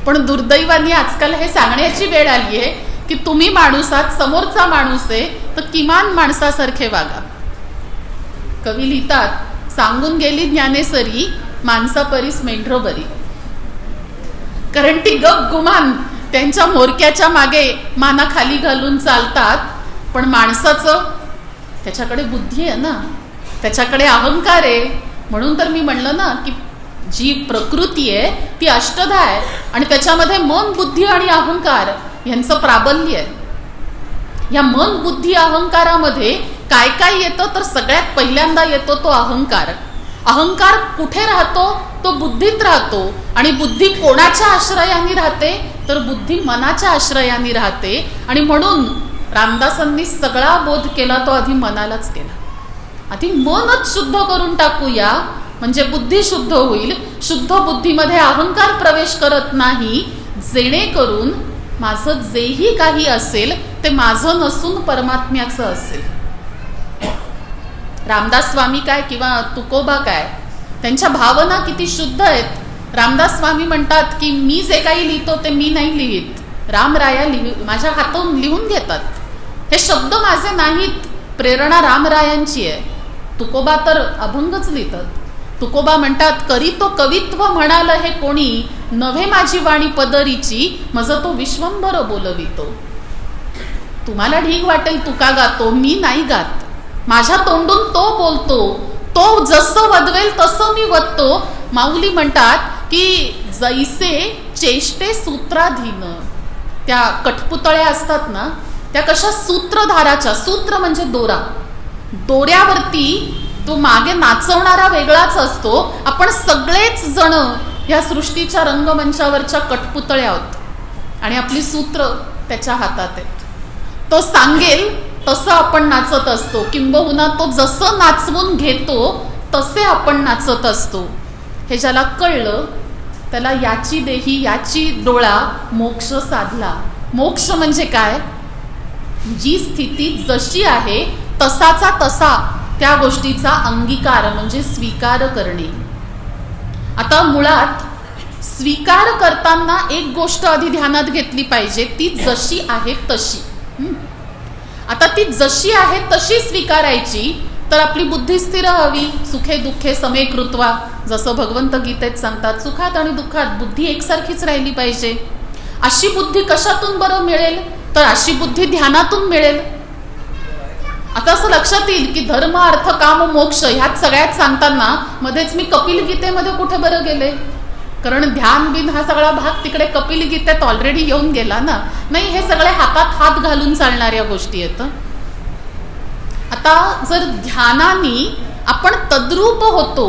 पण दुर्दैवाने आजकाल हे सांगण्याची वेळ आली आहे की तुम्ही माणूस आहात, समोरचा माणूस आहे तर किमान माणसासारखे वागा. कवी लिहितात सांगून गेली ज्ञानेसरी, माणसा परीस मेंढ्र बरी. कारण ती गप गुमान त्यांच्या मोरक्याच्या मागे माना खाली घालून चालतात. पण माणसाचं त्याच्याकडे बुद्धी आहे ना, त्याच्याकडे अहंकार आहे. म्हणून तर मी म्हणलं ना की जी प्रकृती आहे ती अष्टधा आहे आणि त्याच्यामध्ये मन, बुद्धी आणि अहंकार यांचं प्राबल्य आहे. या मन बुद्धी अहंकारामध्ये काय काय येतं, तर सगळ्यात पहिल्यांदा येतो तो अहंकार. अहंकार कुठे राहतो, तो बुद्धीत राहतो. आणि बुद्धी कोणाच्या आश्रयाने राहते, तर बुद्धी मनाच्या आश्रयाने राहते. आणि म्हणून रामदासांनी सगळा बोध केला तो आधी मनालाच केला. आधी मनच शुद्ध करून टाकूया, म्हणजे बुद्धी शुद्ध होईल. शुद्ध बुद्धीमध्ये अहंकार प्रवेश करत नाही, जेणेकरून माझं जेही काही असेल ते माझं नसून परमात्म्याचं असेल. रामदास स्वामी काय किंवा तुकोबा काय, त्यांच्या भावना किती शुद्ध आहेत. रामदास स्वामी म्हणतात की मी जे काही लिहितो ते मी नाही लिहित, रामराया माझ्या हातून लिहून घेतात. हे शब्द माझे नाहीत, प्रेरणा रामरायांची आहे. तुकोबा तर अभंगच लिहितात. तुकोबा म्हणतात, करी तो कवित्व म्हणाल हे कोणी, नव्हे माझी वाणी पदरीची, मज तो विश्वंभर बोलवितो. तुम्हाला ढीग वाटेल तुका गातो, मी नाही गात. माझ्या तोंडून तो बोलतो, तो जसं वदवेल तसं मी वदतो. माऊली म्हणतात की जैसे चेष्टे सूत्राधीन, त्या कठपुतळ्या असतात ना, त्या कशा सूत्रधाराच्या, सूत्र म्हणजे दोरा, दोऱ्यावरती तो मागे नाचवणारा वेगळाच असतो. आपण सगळेच जण या सृष्टीच्या रंगमंचावरच्या कठपुतळ्या आहोत आणि आपली सूत्र त्याच्या हातात आहेत. तो सांगेल तसं आपण नाचत असतो, किंबहुना तो जसं नाचवून घेतो तसे आपण नाचत असतो. हे ज्याला कळलं त्याला याची देही याची डोळा मोक्ष साधला. मोक्ष म्हणजे काय, जी स्थिती जशी आहे तसाचा तसा त्या गोष्टीचा अंगीकार म्हणजे स्वीकार करणे. आता मुळात स्वीकार करताना एक गोष्ट आधी ध्यानात घेतली पाहिजे, ती जशी आहे तशी. आता ती जशी आहे तशी स्वीकारायची, तर आपली बुद्धी स्थिर हवी. सुखे दुःखे समे कृत्वा, जसं भगवंत गीतेत सांगतात, सुखात आणि दुःखात बुद्धी एकसारखीच राहिली पाहिजे. अशी बुद्धी कशातून बरं मिळेल, तर अशी बुद्धी ध्यानातून मिळेल. आता असं लक्षात येईल की धर्म अर्थ काम मोक्ष ह्यात सगळ्यात सांगताना मध्येच मी कपिल गीतेमध्ये कुठे बरं गेले, कारण ध्यान बिन हा सगळा भाग तिकडे कपिल गीतेत ऑलरेडी येऊन गेला ना. नाही, हे सगळे हातात हात घालून चालणाऱ्या गोष्टी आहेत. आता जर ध्यानाने आपण तद्रूप होतो,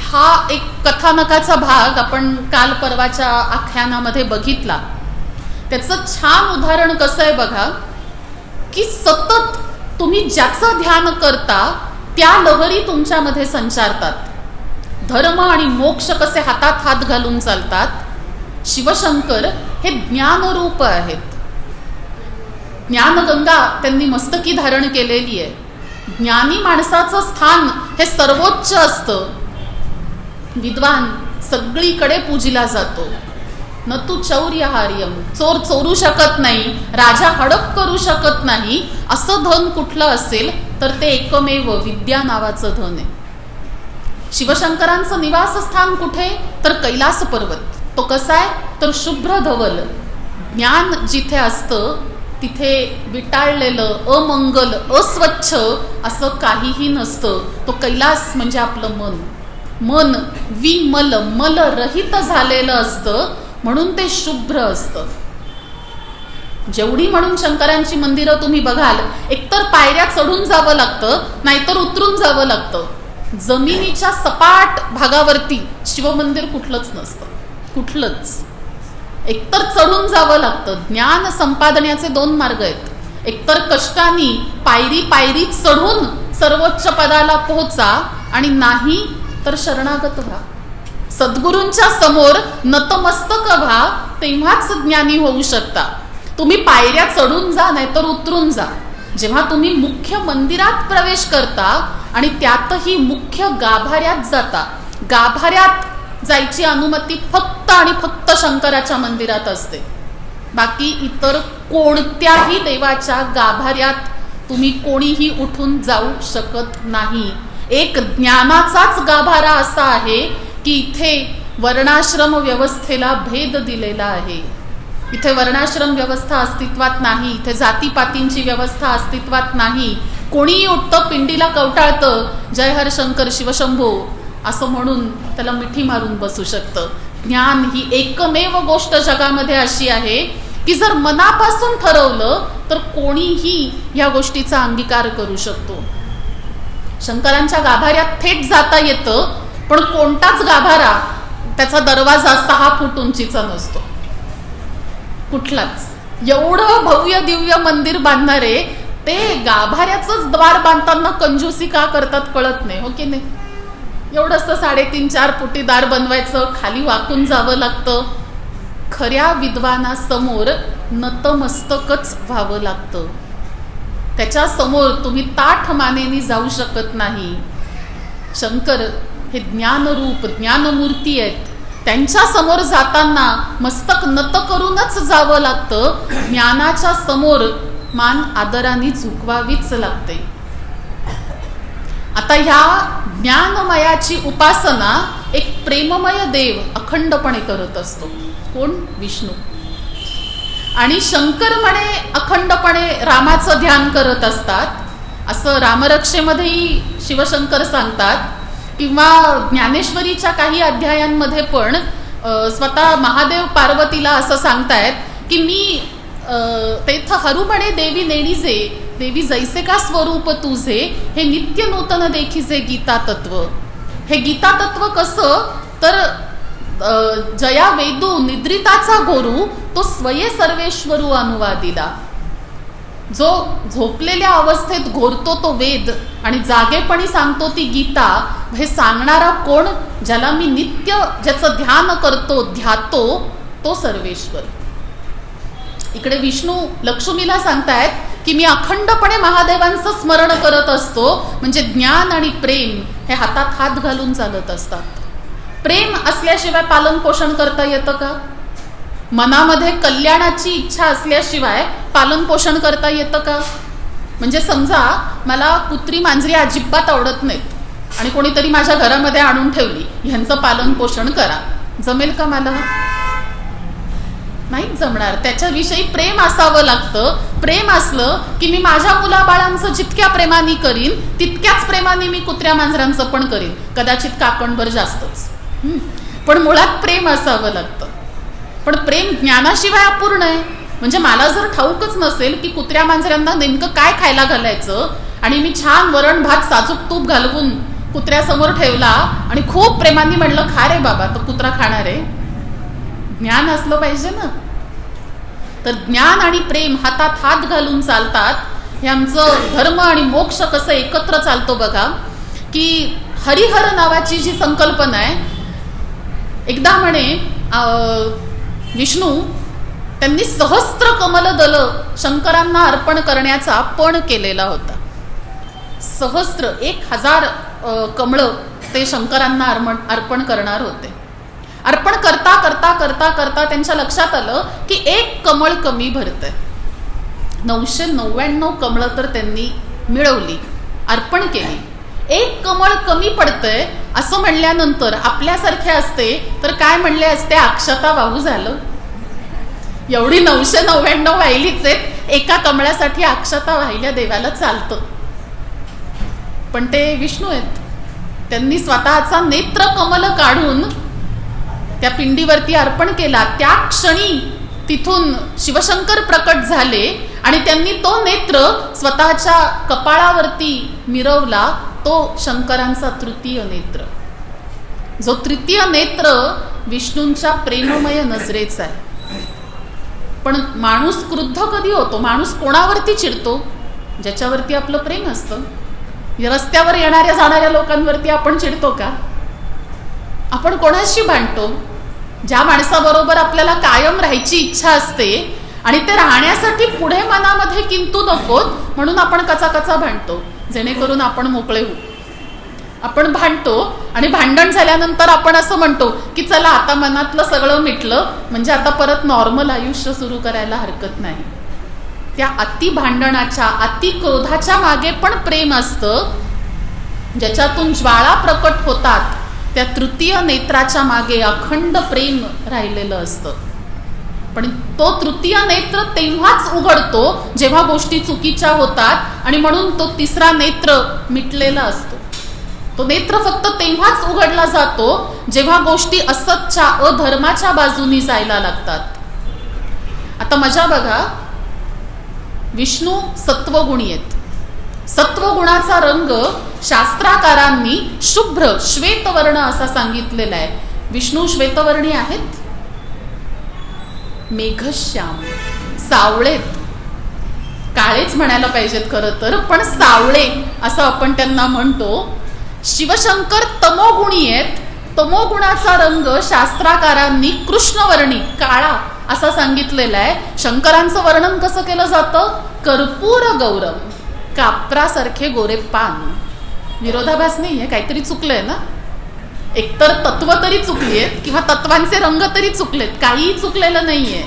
हा एक कथानकाचा भाग आपण काल परवाच्या आख्यानामध्ये बघितला. त्याचं छान उदाहरण कसं आहे बघा, की सतत तुम्ही ज्याचं ध्यान करता त्या लहरी तुमच्यामध्ये संचारतात. धर्म आणि मोक्ष कसे हातात हात घालून चालतात. शिवशंकर हे ज्ञानरूप आहेत. ज्ञानगंगा त्यांनी मस्तकी धारण केलेली आहे. ज्ञानी माणसाचं स्थान हे सर्वोच्च असतं. विद्वान सगळीकडे पूजिला जातो. न तू चौर्यहार्यम, चोर चोरू शकत नाही, राजा हडप करू शकत नाही. असं धन कुठलं असेल तर ते एकमेव विद्या नावाचं धन आहे. शिवशंकरांचं निवासस्थान कुठे, तर कैलास पर्वत. तो कसा आहे, तर शुभ्र धवल. ज्ञान जिथे असतं तिथे विटाळलेलं, अमंगल, अस्वच्छ असं काहीही नसतं. तो कैलास म्हणजे आपलं मन. मन विमल, मलरहित झालेलं असतं, म्हणून ते शुभ्र असतं. जेवढी म्हणून शंकरांची मंदिरं तुम्ही बघाल, एकतर पायऱ्या चढून जावं लागतं, नाहीतर उतरून जावं लागतं. जमिनीच्या सपाट भागावरती शिवमंदिर कुठलंच नसतं, कुठलंच. एकतर चढून जावं लागतं. ज्ञान संपादनाचे दोन मार्ग आहेत. एकतर कष्टानी पायरी पायरी चढून सर्वोच्च पदाला पोहोचा, आणि नाही तर शरणागत व्हा. सद्गुरूंच्या समोर नतमस्तक व्हा, तेव्हाच ज्ञानी होऊ शकता. तुम्ही पायऱ्या चढून जा, नाहीतर उतरून जा. जेव्हा तुम्ही मुख्य मंदिरात प्रवेश करता आणि त्यातही मुख्य गाभाऱ्यात जाता, गाभाऱ्यात जायची अनुमती फक्त आणि फक्त शंकराच्या मंदिरात असते. बाकी इतर कोणत्याही देवाच्या गाभाऱ्यात तुम्ही कोणीही उठून जाऊ शकत नाही. एक ज्ञानाचाच गाभारा असा आहे की इथे वर्णाश्रम व्यवस्थेला भेद दिलेला आहे. इथे वर्णाश्रम व्यवस्था अस्तित्वात नाही. इथे जातीपातींची व्यवस्था अस्तित्वात नाही. कोणीही उठतं, पिंडीला कवटाळतं, जय हर शंकर शिवशंभो असं म्हणून त्याला मिठी मारून बसू शकतं. ज्ञान ही एकमेव गोष्ट जगामध्ये अशी आहे की जर मनापासून ठरवलं तर कोणीही या गोष्टीचा अंगीकार करू शकतो. शंकरांच्या गाभाऱ्यात थेट जाता येतं, पण कोणताच गाभारा त्याचा दरवाजा 6 फूट उंचीचा नसतो, कुठलाच. एवढं भव्य दिव्य मंदिर बांधणारे ते गाभाऱ्याचंच द्वार बांधताना कंजूसी का करतात कळत नाही, हो की नाही. एवढंच 3.5-4 फुटी दार बनवायचं, खाली वाकून जावं लागतं. खऱ्या विद्वानासमोर नतमस्तकच व्हावं लागतं. त्याच्या समोर तुम्ही ताठ मानेनी जाऊ शकत नाही. शंकर हे ज्ञानरूप ज्ञानमूर्ती आहेत. त्यांच्या समोर जाताना मस्तक नत करूनच जावं लागतं. ज्ञानाच्या समोर मान आदराने झुकवावीच लागते. आता ह्या ज्ञानमयाची उपासना एक प्रेममय देव अखंडपणे करत असतो. कोण? विष्णू. आणि शंकर म्हणे अखंडपणे रामाचं ध्यान करत असतात, असं रामरक्षेमध्येही शिवशंकर सांगतात. किंवा ज्ञानेश्वरीच्या काही अध्यायांमध्ये पण स्वतः महादेव पार्वतीला असं सांगतायत की मी तेथ हरू म्हणे देवी नेणीजे, देवी जैसे का स्वरूप तुझे, हे नित्य नूतन देखीजे गीता तत्व. हे गीता तत्व कसं तर जया वेदू निद्रिताचा गोरू तो स्वये सर्वेश्वरू अनुवादिला. जो झोपलेल्या अवस्थेत घोरतो तो वेद आणि जागेपणी सांगतो ती गीता, हे सांगणारा कोण? ज्याला मी नित्य ज्याचं ध्यान करतो ध्यातो तो सर्वेश्वर. इकडे विष्णू लक्ष्मीला सांगतायत की मी अखंडपणे महादेवांचं स्मरण करत असतो. म्हणजे ज्ञान आणि प्रेम हे हातात हात घालून चालत असतात. प्रेम असल्याशिवाय पालन पोषण करता येतं का? मनामध्ये कल्याणाची इच्छा असल्याशिवाय पालन पोषण करता येतं का? म्हणजे समजा मला कुत्री मांजरी अजिबात आवडत नाहीत आणि कोणीतरी माझ्या घरामध्ये आणून ठेवली, ह्यांचं पालन पोषण करा, जमेल का मला? नाहीच जमणार. त्याच्याविषयी प्रेम असावं लागतं. प्रेम असलं की मी माझ्या मुलाबाळांचं जितक्या प्रेमाने करीन तितक्याच प्रेमाने मी कुत्र्या मांजरांचं पण करीन, कदाचित काकणभर जास्तच. पण मुळात प्रेम असावं लागतं. पण प्रेम ज्ञानाशिवाय अपूर्ण आहे. म्हणजे मला जर ठाऊकच नसेल की कुत्र्या मांजरांना नेमकं काय खायला घालायचं आणि मी छान वरण भात साजूक तूप घालवून कुत्र्यासमोर ठेवला आणि खूप प्रेमाने म्हणलं खा रे बाबा, तो कुत्रा खाणार आहे. ज्ञान असलं पाहिजे ना. तर ज्ञान आणि प्रेम हातात हात घालून चालतात. हे आमचं धर्म आणि मोक्ष कसं एकत्र चालतो बघा. की हरिहर नावाची जी संकल्पना आहे, एकदा म्हणे विष्णू त्यांनी सहस्त्र कमलदल शंकरांना अर्पण करण्याचा पण केलेला होता. सहस्त्र 1000 कमळं ते शंकरांना अर्पण करणार होते. अर्पण करता करता करता करता त्यांच्या लक्षात आलं की एक कमळ कमी भरतंय. 999 कमळं तर त्यांनी मिळवली, अर्पण केली. एक कमळ कमी पडतंय असं म्हणल्यानंतर आपल्यासारखे असते तर काय म्हणले असते? अक्षता वाहू झालं. एवढी 999 वाहिलीच आहेत, एका कमळासाठी अक्षता वाहिल्या देवाला चालतं. पण ते विष्णू आहेत. त्यांनी स्वतःचा नेत्र कमल काढून त्या पिंडीवरती अर्पण केला. त्या क्षणी तिथून शिवशंकर प्रकट झाले आणि त्यांनी तो नेत्र स्वतःच्या कपाळावरती मिरवला. तो शंकरांचा तृतीय नेत्र. जो तृतीय नेत्र विष्णूंच्या प्रेममय नजरेचा आहे. पण माणूस क्रुद्ध कधी होतो? माणूस कोणावरती चिडतो? ज्याच्यावरती आपलं प्रेम असतं. रस्त्यावर येणाऱ्या जाणाऱ्या लोकांवरती आपण चिडतो का? आपण कोणाशी भांडतो? ज्या माणसाबरोबर आपल्याला कायम राहायची इच्छा असते आणि ते राहण्यासाठी पुढे मनामध्ये किंतु नकोत म्हणून आपण कचाकचा भांडतो, जेणेकरून आपण मोकळे होऊ. आपण भांडतो आणि भांडण झाल्यानंतर आपण असं म्हणतो की चला आता मनातलं सगळं मिटलं, म्हणजे आता परत नॉर्मल आयुष्य सुरू करायला हरकत नाही. त्या अति भांडणाच्या अति क्रोधाच्या मागे पण प्रेम असतं. ज्याच्यातून ज्वाळा प्रकट होतात त्या तृतीय नेत्राच्या मागे अखंड प्रेम राहिलेलं असतं. पण तो तृतीय नेत्र तेव्हाच उघडतो जेव्हा गोष्टी चुकीच्या होतात आणि म्हणून तो तिसरा नेत्र मिटलेला असतो. तो नेत्र फक्त तेव्हाच उघडला जातो जेव्हा गोष्टी असतच्या अधर्माच्या बाजूनी जायला लागतात. आता मजा बघा, विष्णू सत्वगुणी आहेत. सत्वगुणाचा रंग शास्त्राकारांनी शुभ्र श्वेतवर्ण असा सांगितलेला आहे. विष्णू श्वेतवर्णी आहेत? मेघश्याम, सावळेत. काळेच म्हणायला पाहिजेत खरं तर, पण सावळे असं आपण त्यांना म्हणतो. शिवशंकर तमोगुणी आहेत. तमोगुणाचा रंग शास्त्राकारांनी कृष्णवर्णी काळा असं सांगितलेलं आहे. शंकरांचं वर्णन कसं केलं जातं? कर्पूर गौरव, कापरासारखे गोरे पान. विरोधाभास नाहीये, काहीतरी चुकलंय ना. एकतर तत्व तरी चुकली आहेत किंवा तत्वांचे रंग तरी चुकलेत, काहीही चुकलेलं नाहीये.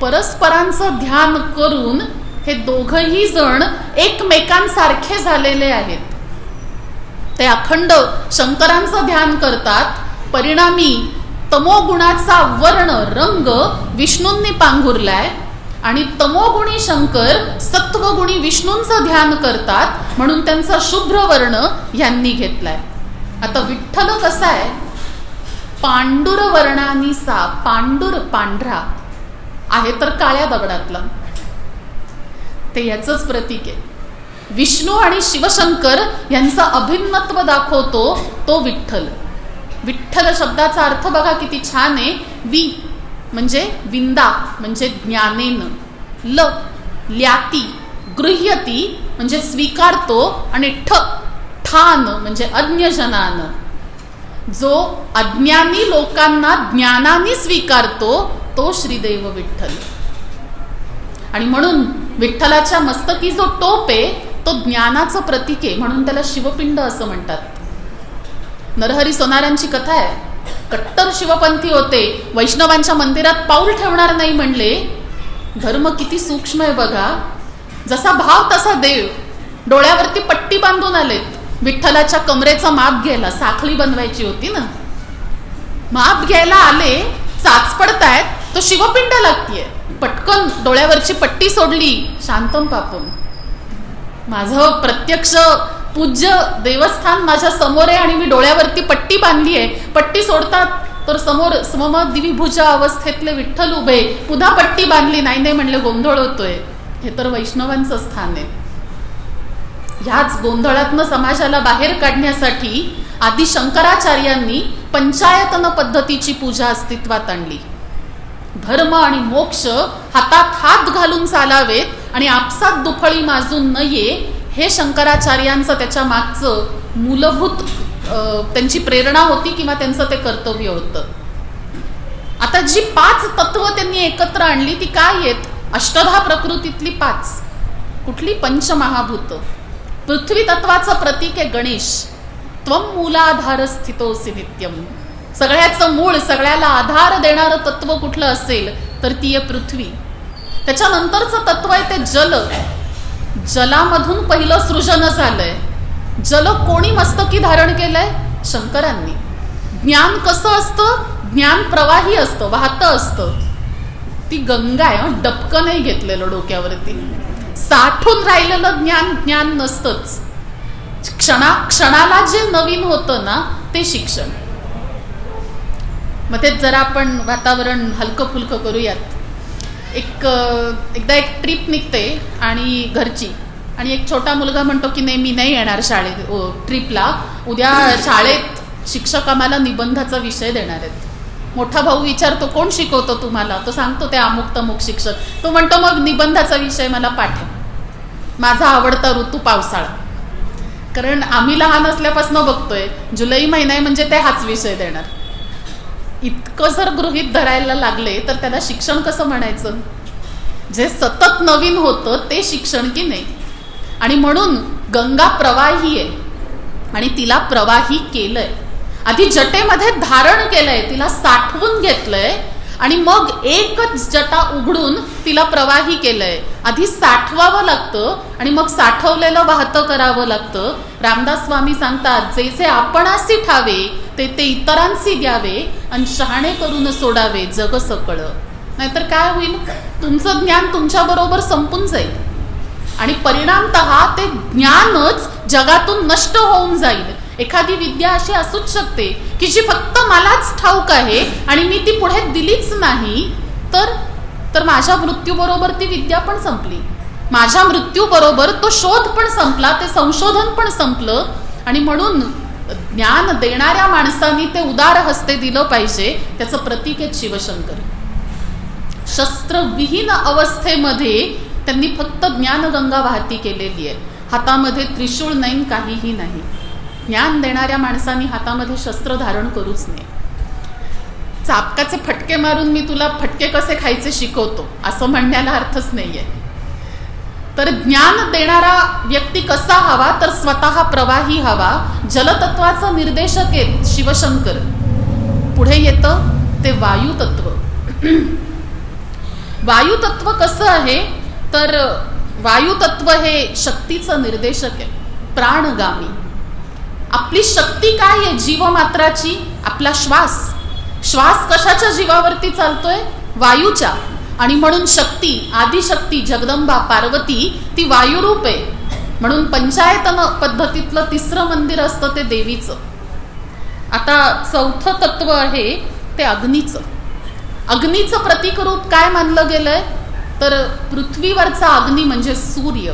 परस्परांचं ध्यान करून हे दोघही जण एकमेकांसारखे झालेले आहेत. ते अखंड शंकरांचं ध्यान करतात. परिणामी तमोगुणाचा वर्ण रंग विष्णूंनी पांघुरलाय आणि तमोगुणी शंकर सत्वगुणी विष्णूंचं ध्यान करतात, म्हणून त्यांचा शुभ्र वर्ण यांनी घेतलाय. आता विठ्ठल कसा आहे? पांडुर वर्णानी सा, पांडुर पांढरा आहे तर काळ्या दगडातला, ते याचंच प्रतीक आहे. विष्णू आणि शिवशंकर यांचा अभिन्नत्व दाखवतो तो विठ्ठल. विठ्ठल शब्दाचा अर्थ बघा किती छान आहे. वि म्हणजे विंदा म्हणजे ज्ञानेन, ल ल्याती गृह्यती म्हणजे स्वीकारतो, आणि ठान म्हणजे अज्ञजनान, जो अज्ञानी लोकांना ज्ञानाने स्वीकारतो तो श्रीदेव विठ्ठल. आणि म्हणून विठ्ठलाच्या मस्तकी जो टोप आहे तो ज्ञानाचं प्रतीक आहे, म्हणून त्याला शिवपिंड असं म्हणतात. नरहरी सोनारांची कथा आहे. कट्टर शिवपंथी होते, वैष्णवांच्या मंदिरात पाऊल ठेवणार नाही म्हणले. धर्म किती सूक्ष्म आहे बघा. जसा भाव तसा देव. डोळ्यावरती पट्टी बांधून आलेत. विठ्ठलाच्या कमरेचं माप घ्यायला, साखळी बनवायची होती ना, माप घ्यायला आले, चाच पडतायत, तो शिवपिंड लागतीये. पटकन डोळ्यावरची पट्टी सोडली, शांतम पापम. माझं प्रत्यक्ष पूज्य देवस्थान माझ्या समोर आहे आणि मी डोळ्यावरती पट्टी बांधली आहे. पट्टी सोडतात तर समोर समदिविभुजा अवस्थेतले विठ्ठल उभे, पुन्हा पट्टी बांधली, नाही नाही म्हणले गोंधळ होतोय. हे तर वैष्णवांचं स्थान आहे. ह्याच गोंधळातनं समाजाला बाहेर काढण्यासाठी आदि शंकराचार्यांनी पंचायतन पद्धतीची पूजा अस्तित्वात आणली. धर्म आणि मोक्ष हातात हात घालून चालावेत आणि आपसात दुफळी माजून नये, हे शंकराचार्यांचं त्याच्या मागचं मूलभूत त्यांची प्रेरणा होती किंवा त्यांचं ते कर्तव्य होतं. आता जी 5 तत्व त्यांनी एकत्र आणली ती काय आहेत? अष्टधा प्रकृतीतली 5. कुठली? पंचमहाभूत. पृथ्वी तत्वाचं प्रतीक आहे गणेश. त्वम मूलाधार स्थितोसी नित्यम. सगळ्याचं मूळ, सगळ्याला आधार देणारं तत्व कुठलं असेल तर ती आहे पृथ्वी. त्याच्यानंतरचं तत्व आहे ते जल. जलामधून पहिलं सृजन झालंय. जल कोणी मस्तकी धारण केलंय? शंकरांनी. ज्ञान कसं असतं? ज्ञान प्रवाही असतं, वाहतं असतं. ती गंगा आहे, डबकं नाही घेतलेलं डोक्यावरती. साठून राहिलेलं ज्ञान नसतंच. क्षणाला जे नवीन होतं ना ते शिक्षण. मग तेच जरा आपण वातावरण हलकं फुलकं करूयात. एकदा एक ट्रिप निघते आणि घरची, आणि एक छोटा मुलगा म्हणतो की नाही मी नाही येणार शाळेत ट्रिपला, उद्या शाळेत शिक्षक आम्हाला निबंधाचा विषय देणार आहेत. मोठा भाऊ विचारतो कोण शिकवतो तुम्हाला? तो सांगतो ते अमुक तमुक शिक्षक. तो म्हणतो मग निबंधाचा विषय मला पाठव. माझा आवडता ऋतू पावसाळा, कारण आम्ही लहान असल्यापासून बघतोय जुलै महिना आहे म्हणजे ते हाच विषय देणार. इतकं जर गृहीत धरायला लागले तर त्याला शिक्षण कसं म्हणायचं? जे सतत नवीन होतं ते शिक्षण की नाही? आणि म्हणून गंगा प्रवाही आहे आणि तिला प्रवाही केलंय. आधी जटेमध्ये धारण केलंय, तिला साठवून घेतलंय आणि मग एकच जटा उघडून तिला प्रवाही केलंय. आधी साठवावं लागतं आणि मग साठवलेलं वाहतं करावं लागतं. रामदास स्वामी सांगतात जैसे आपणासी ठावे ते ते इतरांशी द्यावे आणि शहाणे करून सोडावे जग सकळ. नाहीतर काय होईल? तुमचं ज्ञान तुमच्या बरोबर संपून जाईल आणि परिणामतः ते ज्ञानच जगातून नष्ट होऊन जाईल. एखादी विद्या अशी असूच शकते की जी फक्त मलाच ठाऊक आहे आणि मी ती पुढे दिलीच नाही, तर तर माझ्या मृत्यूबरोबर ती विद्या पण संपली. माझ्या मृत्यूबरोबर तो शोध पण संपला, ते संशोधन पण संपलं. आणि म्हणून ज्ञान देणाऱ्या माणसांनी ते उदार हस्ते दिलं पाहिजे. त्याचं प्रतीक आहे शिवशंकर. शस्त्रविहीन अवस्थेमध्ये त्यांनी फक्त ज्ञानगंगा वाहती केलेली आहे. हातामध्ये त्रिशूळ नाही, काहीही नाही. ज्ञान देणाऱ्या माणसांनी हातामध्ये शस्त्र धारण करूच नये. चापकाचे फटके मारून मी तुला फटके कसे खायचे शिकवतो असं म्हणण्याला अर्थच नाहीये. तर ज्ञान देणारा व्यक्ती कसा हवा, तर स्वतः प्रवाही हवा. जलतत्वाचा निर्देशक आहेत शिवशंकर. पुढे येतं ते वायुतत्व. वायुतत्व कसं आहे, तर वायुतत्व हे शक्तीचं निर्देशक आहे, प्राणगामी. आपली शक्ती काय आहे जीवमात्राची? आपला श्वास. श्वास कशाच्या जीवावरती चालतोय? वायूच्या. आणि म्हणून शक्ती, आदिशक्ती जगदंबा पार्वती ती वायुरूप आहे. म्हणून पंचायतन पद्धतीतलं तिसरं मंदिर असतं ते देवीचं. आता चौथं तत्व आहे ते अग्नीचं. अग्नीचं प्रतीक रूप काय मानलं गेलंय, तर पृथ्वीवरचा अग्नी म्हणजे सूर्य.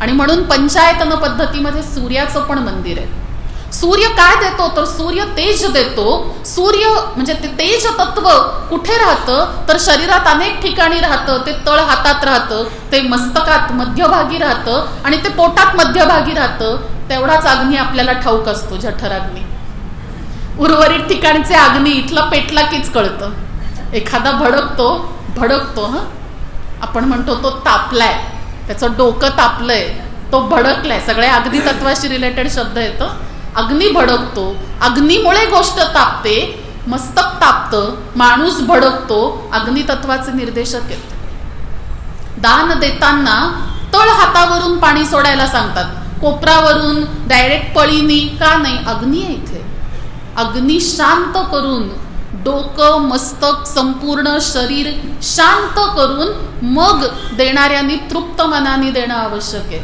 आणि म्हणून पंचायतन पद्धतीमध्ये सूर्याचं पण मंदिर आहे. सूर्य काय देतो, तर सूर्य तेज देतो. सूर्य म्हणजे ते तेज तत्व कुठे राहतं, तर शरीरात अनेक ठिकाणी राहतं. ते तळ हातात राहतं, ते मस्तकात मध्यभागी राहतं आणि ते पोटात मध्यभागी राहतं. तेवढाच अग्नी आपल्याला ठाऊक असतो, जठराग्नी. उर्वरित ठिकाणचे अग्नी इथला पेटला कीच कळतं. एखादा भडकतो आपण म्हणतो तो तापलाय, त्याचं डोकं तापलंय, तो भडकलाय. सगळे अग्नी तत्वाशी रिलेटेड शब्द येतं. अग्नी भडकतो, अग्नीमुळे गोष्ट तापते, मस्तक तापतं, माणूस भडकतो. अग्नितत्वाचे निर्देशक आहेत. दान देताना तळ हातावरून पाणी सोडायला सांगतात, कोपरावरून डायरेक्ट पळीनी का नाही. अग्नी आहे इथे. अग्नी शांत करून, डोकं मस्तक संपूर्ण शरीर शांत करून मग देणाऱ्यांनी तृप्त मनाने देणं आवश्यक आहे.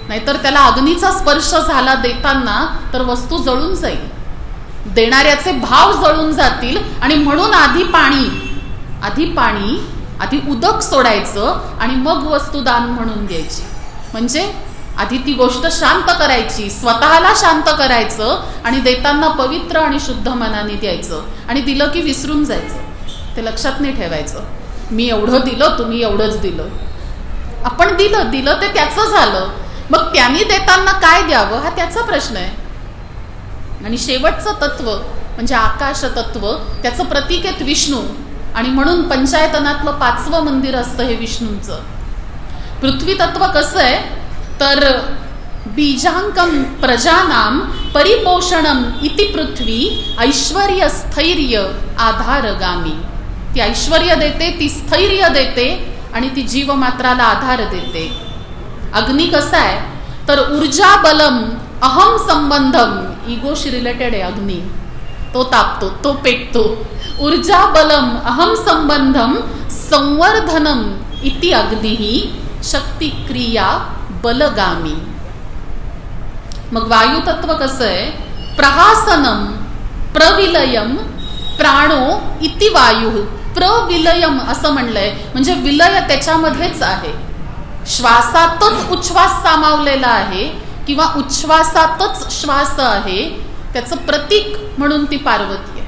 नाहीतर त्याला अग्नीचा स्पर्श झाला देताना तर वस्तू जळून जाईल, देणाऱ्याचे भाव जळून जातील. आणि म्हणून आधी उदक सोडायचं आणि मग वस्तू दान म्हणून द्यायची. म्हणजे आधी ती गोष्ट शांत करायची, स्वतःला शांत करायचं आणि देताना पवित्र आणि शुद्ध मनाने द्यायचं. आणि दिलं की विसरून जायचं, ते लक्षात नाही ठेवायचं. मी एवढं दिलं, तुम्ही एवढंच दिलं. आपण दिलं ते त्याचं झालं. मग त्यांनी देताना काय द्यावं हा त्याचा प्रश्न आहे. आणि शेवटचं तत्व म्हणजे आकाश तत्व, त्याचं प्रतीक आहेत विष्णू. आणि म्हणून पंचायतनातलं 5वं मंदिर असतं हे विष्णूंचं. पृथ्वी तत्व कसं आहे, तर बीजांकम प्रजानाम परिपोषणम इति पृथ्वी ऐश्वर्य स्थैर्य आधारगामी. ती ऐश्वर्य देते, ती स्थैर्य देते आणि ती जीवमात्राला आधार देते. अग्नी कसा आहे, तर ऊर्जा बलम अहम संबंधम, इगोशी रिलेटेड आहे अग्नी. तो तापतो, तो पेटतो. ऊर्जा बलम अहम संबंधम संवर्धनम इति अग्निही शक्ती क्रिया बलगामी. मग वायुतत्व कसं आहे, प्रहासनम प्रविलयम प्राणो इति वायू. प्रविलयम असं म्हणलंय म्हणजे विलय त्याच्यामध्येच आहे. श्वासातच उच्छ्वास सामावलेला आहे किंवा उच्छ्वासातच श्वास आहे. त्याचं प्रतीक म्हणून ती पार्वती आहे.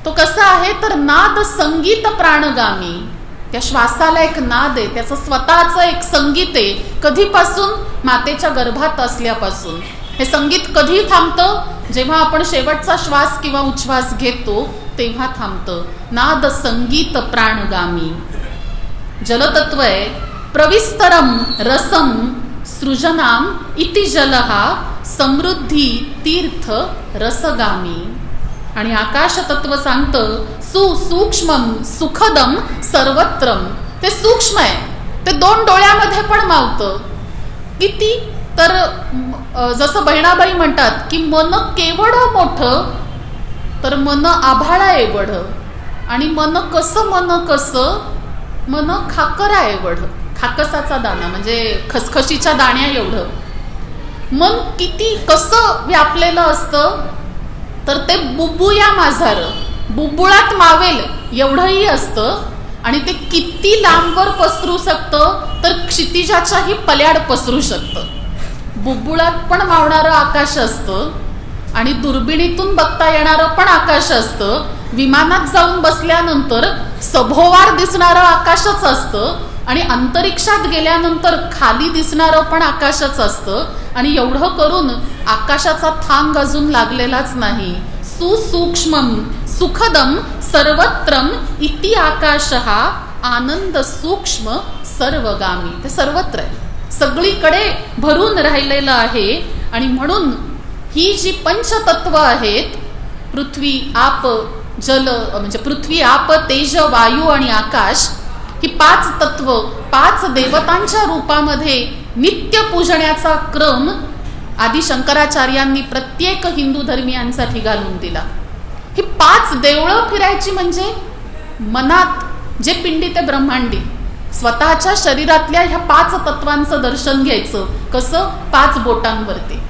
तो कसा आहे, तर नाद संगीत प्राणगामी. त्या श्वासाला एक नाद आहे, त्याचं स्वतःचं एक संगीत आहे. कधीपासून, मातेच्या गर्भात असल्यापासून. हे संगीत कधी थांबतं, जेव्हा आपण शेवटचा श्वास किंवा उच्छ्वास घेतो तेव्हा थांबतं. नाद संगीत प्राणगामी. जलतत्व आहे प्रविस्तरम रसम सृजनाम इति जलहा समृद्धी तीर्थ रसगामी. आणि आकाश तत्व सांगतं सुसूक्ष्मम सुखदम सर्वत्रम. ते सूक्ष्म आहे, ते 2 डोळ्यामध्ये पण मावतं. किती, तर जसं बहिणाबाई म्हणतात की मन केवढं मोठं, तर मन आभाळा एवढं. आणि मन कसं मन खाकरा एवढं. खाकसाचा दाना म्हणजे खसखशीच्या दाण्या एवढं. मन किती कसं व्यापलेलं असतं, तर ते बुबुया माझार, बुबुळात मावेल एवढंही असतं. आणि ते किती लांबवर पसरू शकतं, तर क्षितिजाच्याही पल्याड पसरू शकतं. बुबुळात पण मावणारं आकाश असतं आणि दुर्बिणीतून बघता येणारं पण आकाश असतं. विमानात जाऊन बसल्यानंतर सभोवार दिसणारं आकाशच असतं आणि अंतरिक्षात गेल्यानंतर खाली दिसणारं पण आकाशच असतं. आणि एवढं करून आकाशाचा थांग अजून लागलेलाच नाही. सुसूक्ष्मम सुखदम सर्वत्रम इति आकाश हा आनंद सूक्ष्म सर्वगामी. ते सर्वत्र आहे, सगळीकडे भरून राहिलेलं आहे. आणि म्हणून ही जी पंचतत्व आहेत, पृथ्वी आप जल, म्हणजे पृथ्वी आप तेज वायू आणि आकाश, ही 5 तत्व 5 देवतांच्या रूपामध्ये नित्य पूजण्याचा क्रम आदि शंकराचार्यांनी प्रत्येक हिंदू धर्मियांसाठी घालून दिला. ही 5 देवळं फिरायची म्हणजे मनात जे पिंडी ते ब्रह्मांडी स्वतःच्या शरीरातल्या ह्या 5 तत्वांचं दर्शन घ्यायचं. कसं? 5 बोटांवरती.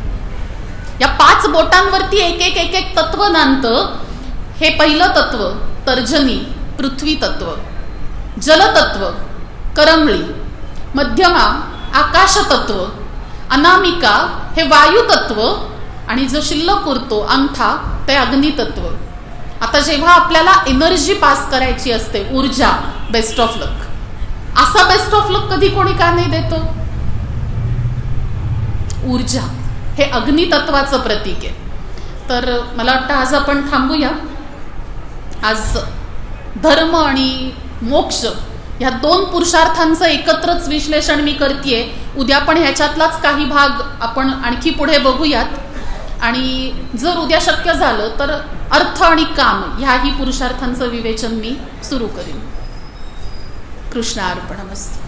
या 5 बोटांवरती एक एक तत्व नांदतं. हे पहिलं तत्व तर्जनी, पृथ्वी तत्व. जलतत्व करंगळी. मध्यमा आकाश तत्व. अनामिका हे वायू तत्व. आणि जो शिल्लक उरतो अंगठा ते अग्नी तत्व. आता जेव्हा आपल्याला एनर्जी पास करायची असते, ऊर्जा, बेस्ट ऑफ लक. असा बेस्ट ऑफ लक कधी कोणी का नाही देतो? ऊर्जा हे अग्नी तत्वाचं प्रतीक आहे. तर मला वाटतं आज आपण थांबूया. आज धर्म आणि मोक्ष ह्या 2 पुरुषार्थांचं एकत्रच विश्लेषण मी करतेय. उद्या पण ह्याच्यातलाच काही भाग आपण आणखी पुढे बघूयात. आणि जर उद्या शक्य झालं तर अर्थ आणि काम ह्याही पुरुषार्थांचं विवेचन मी सुरू करीन. कृष्णार्पणमस्तु.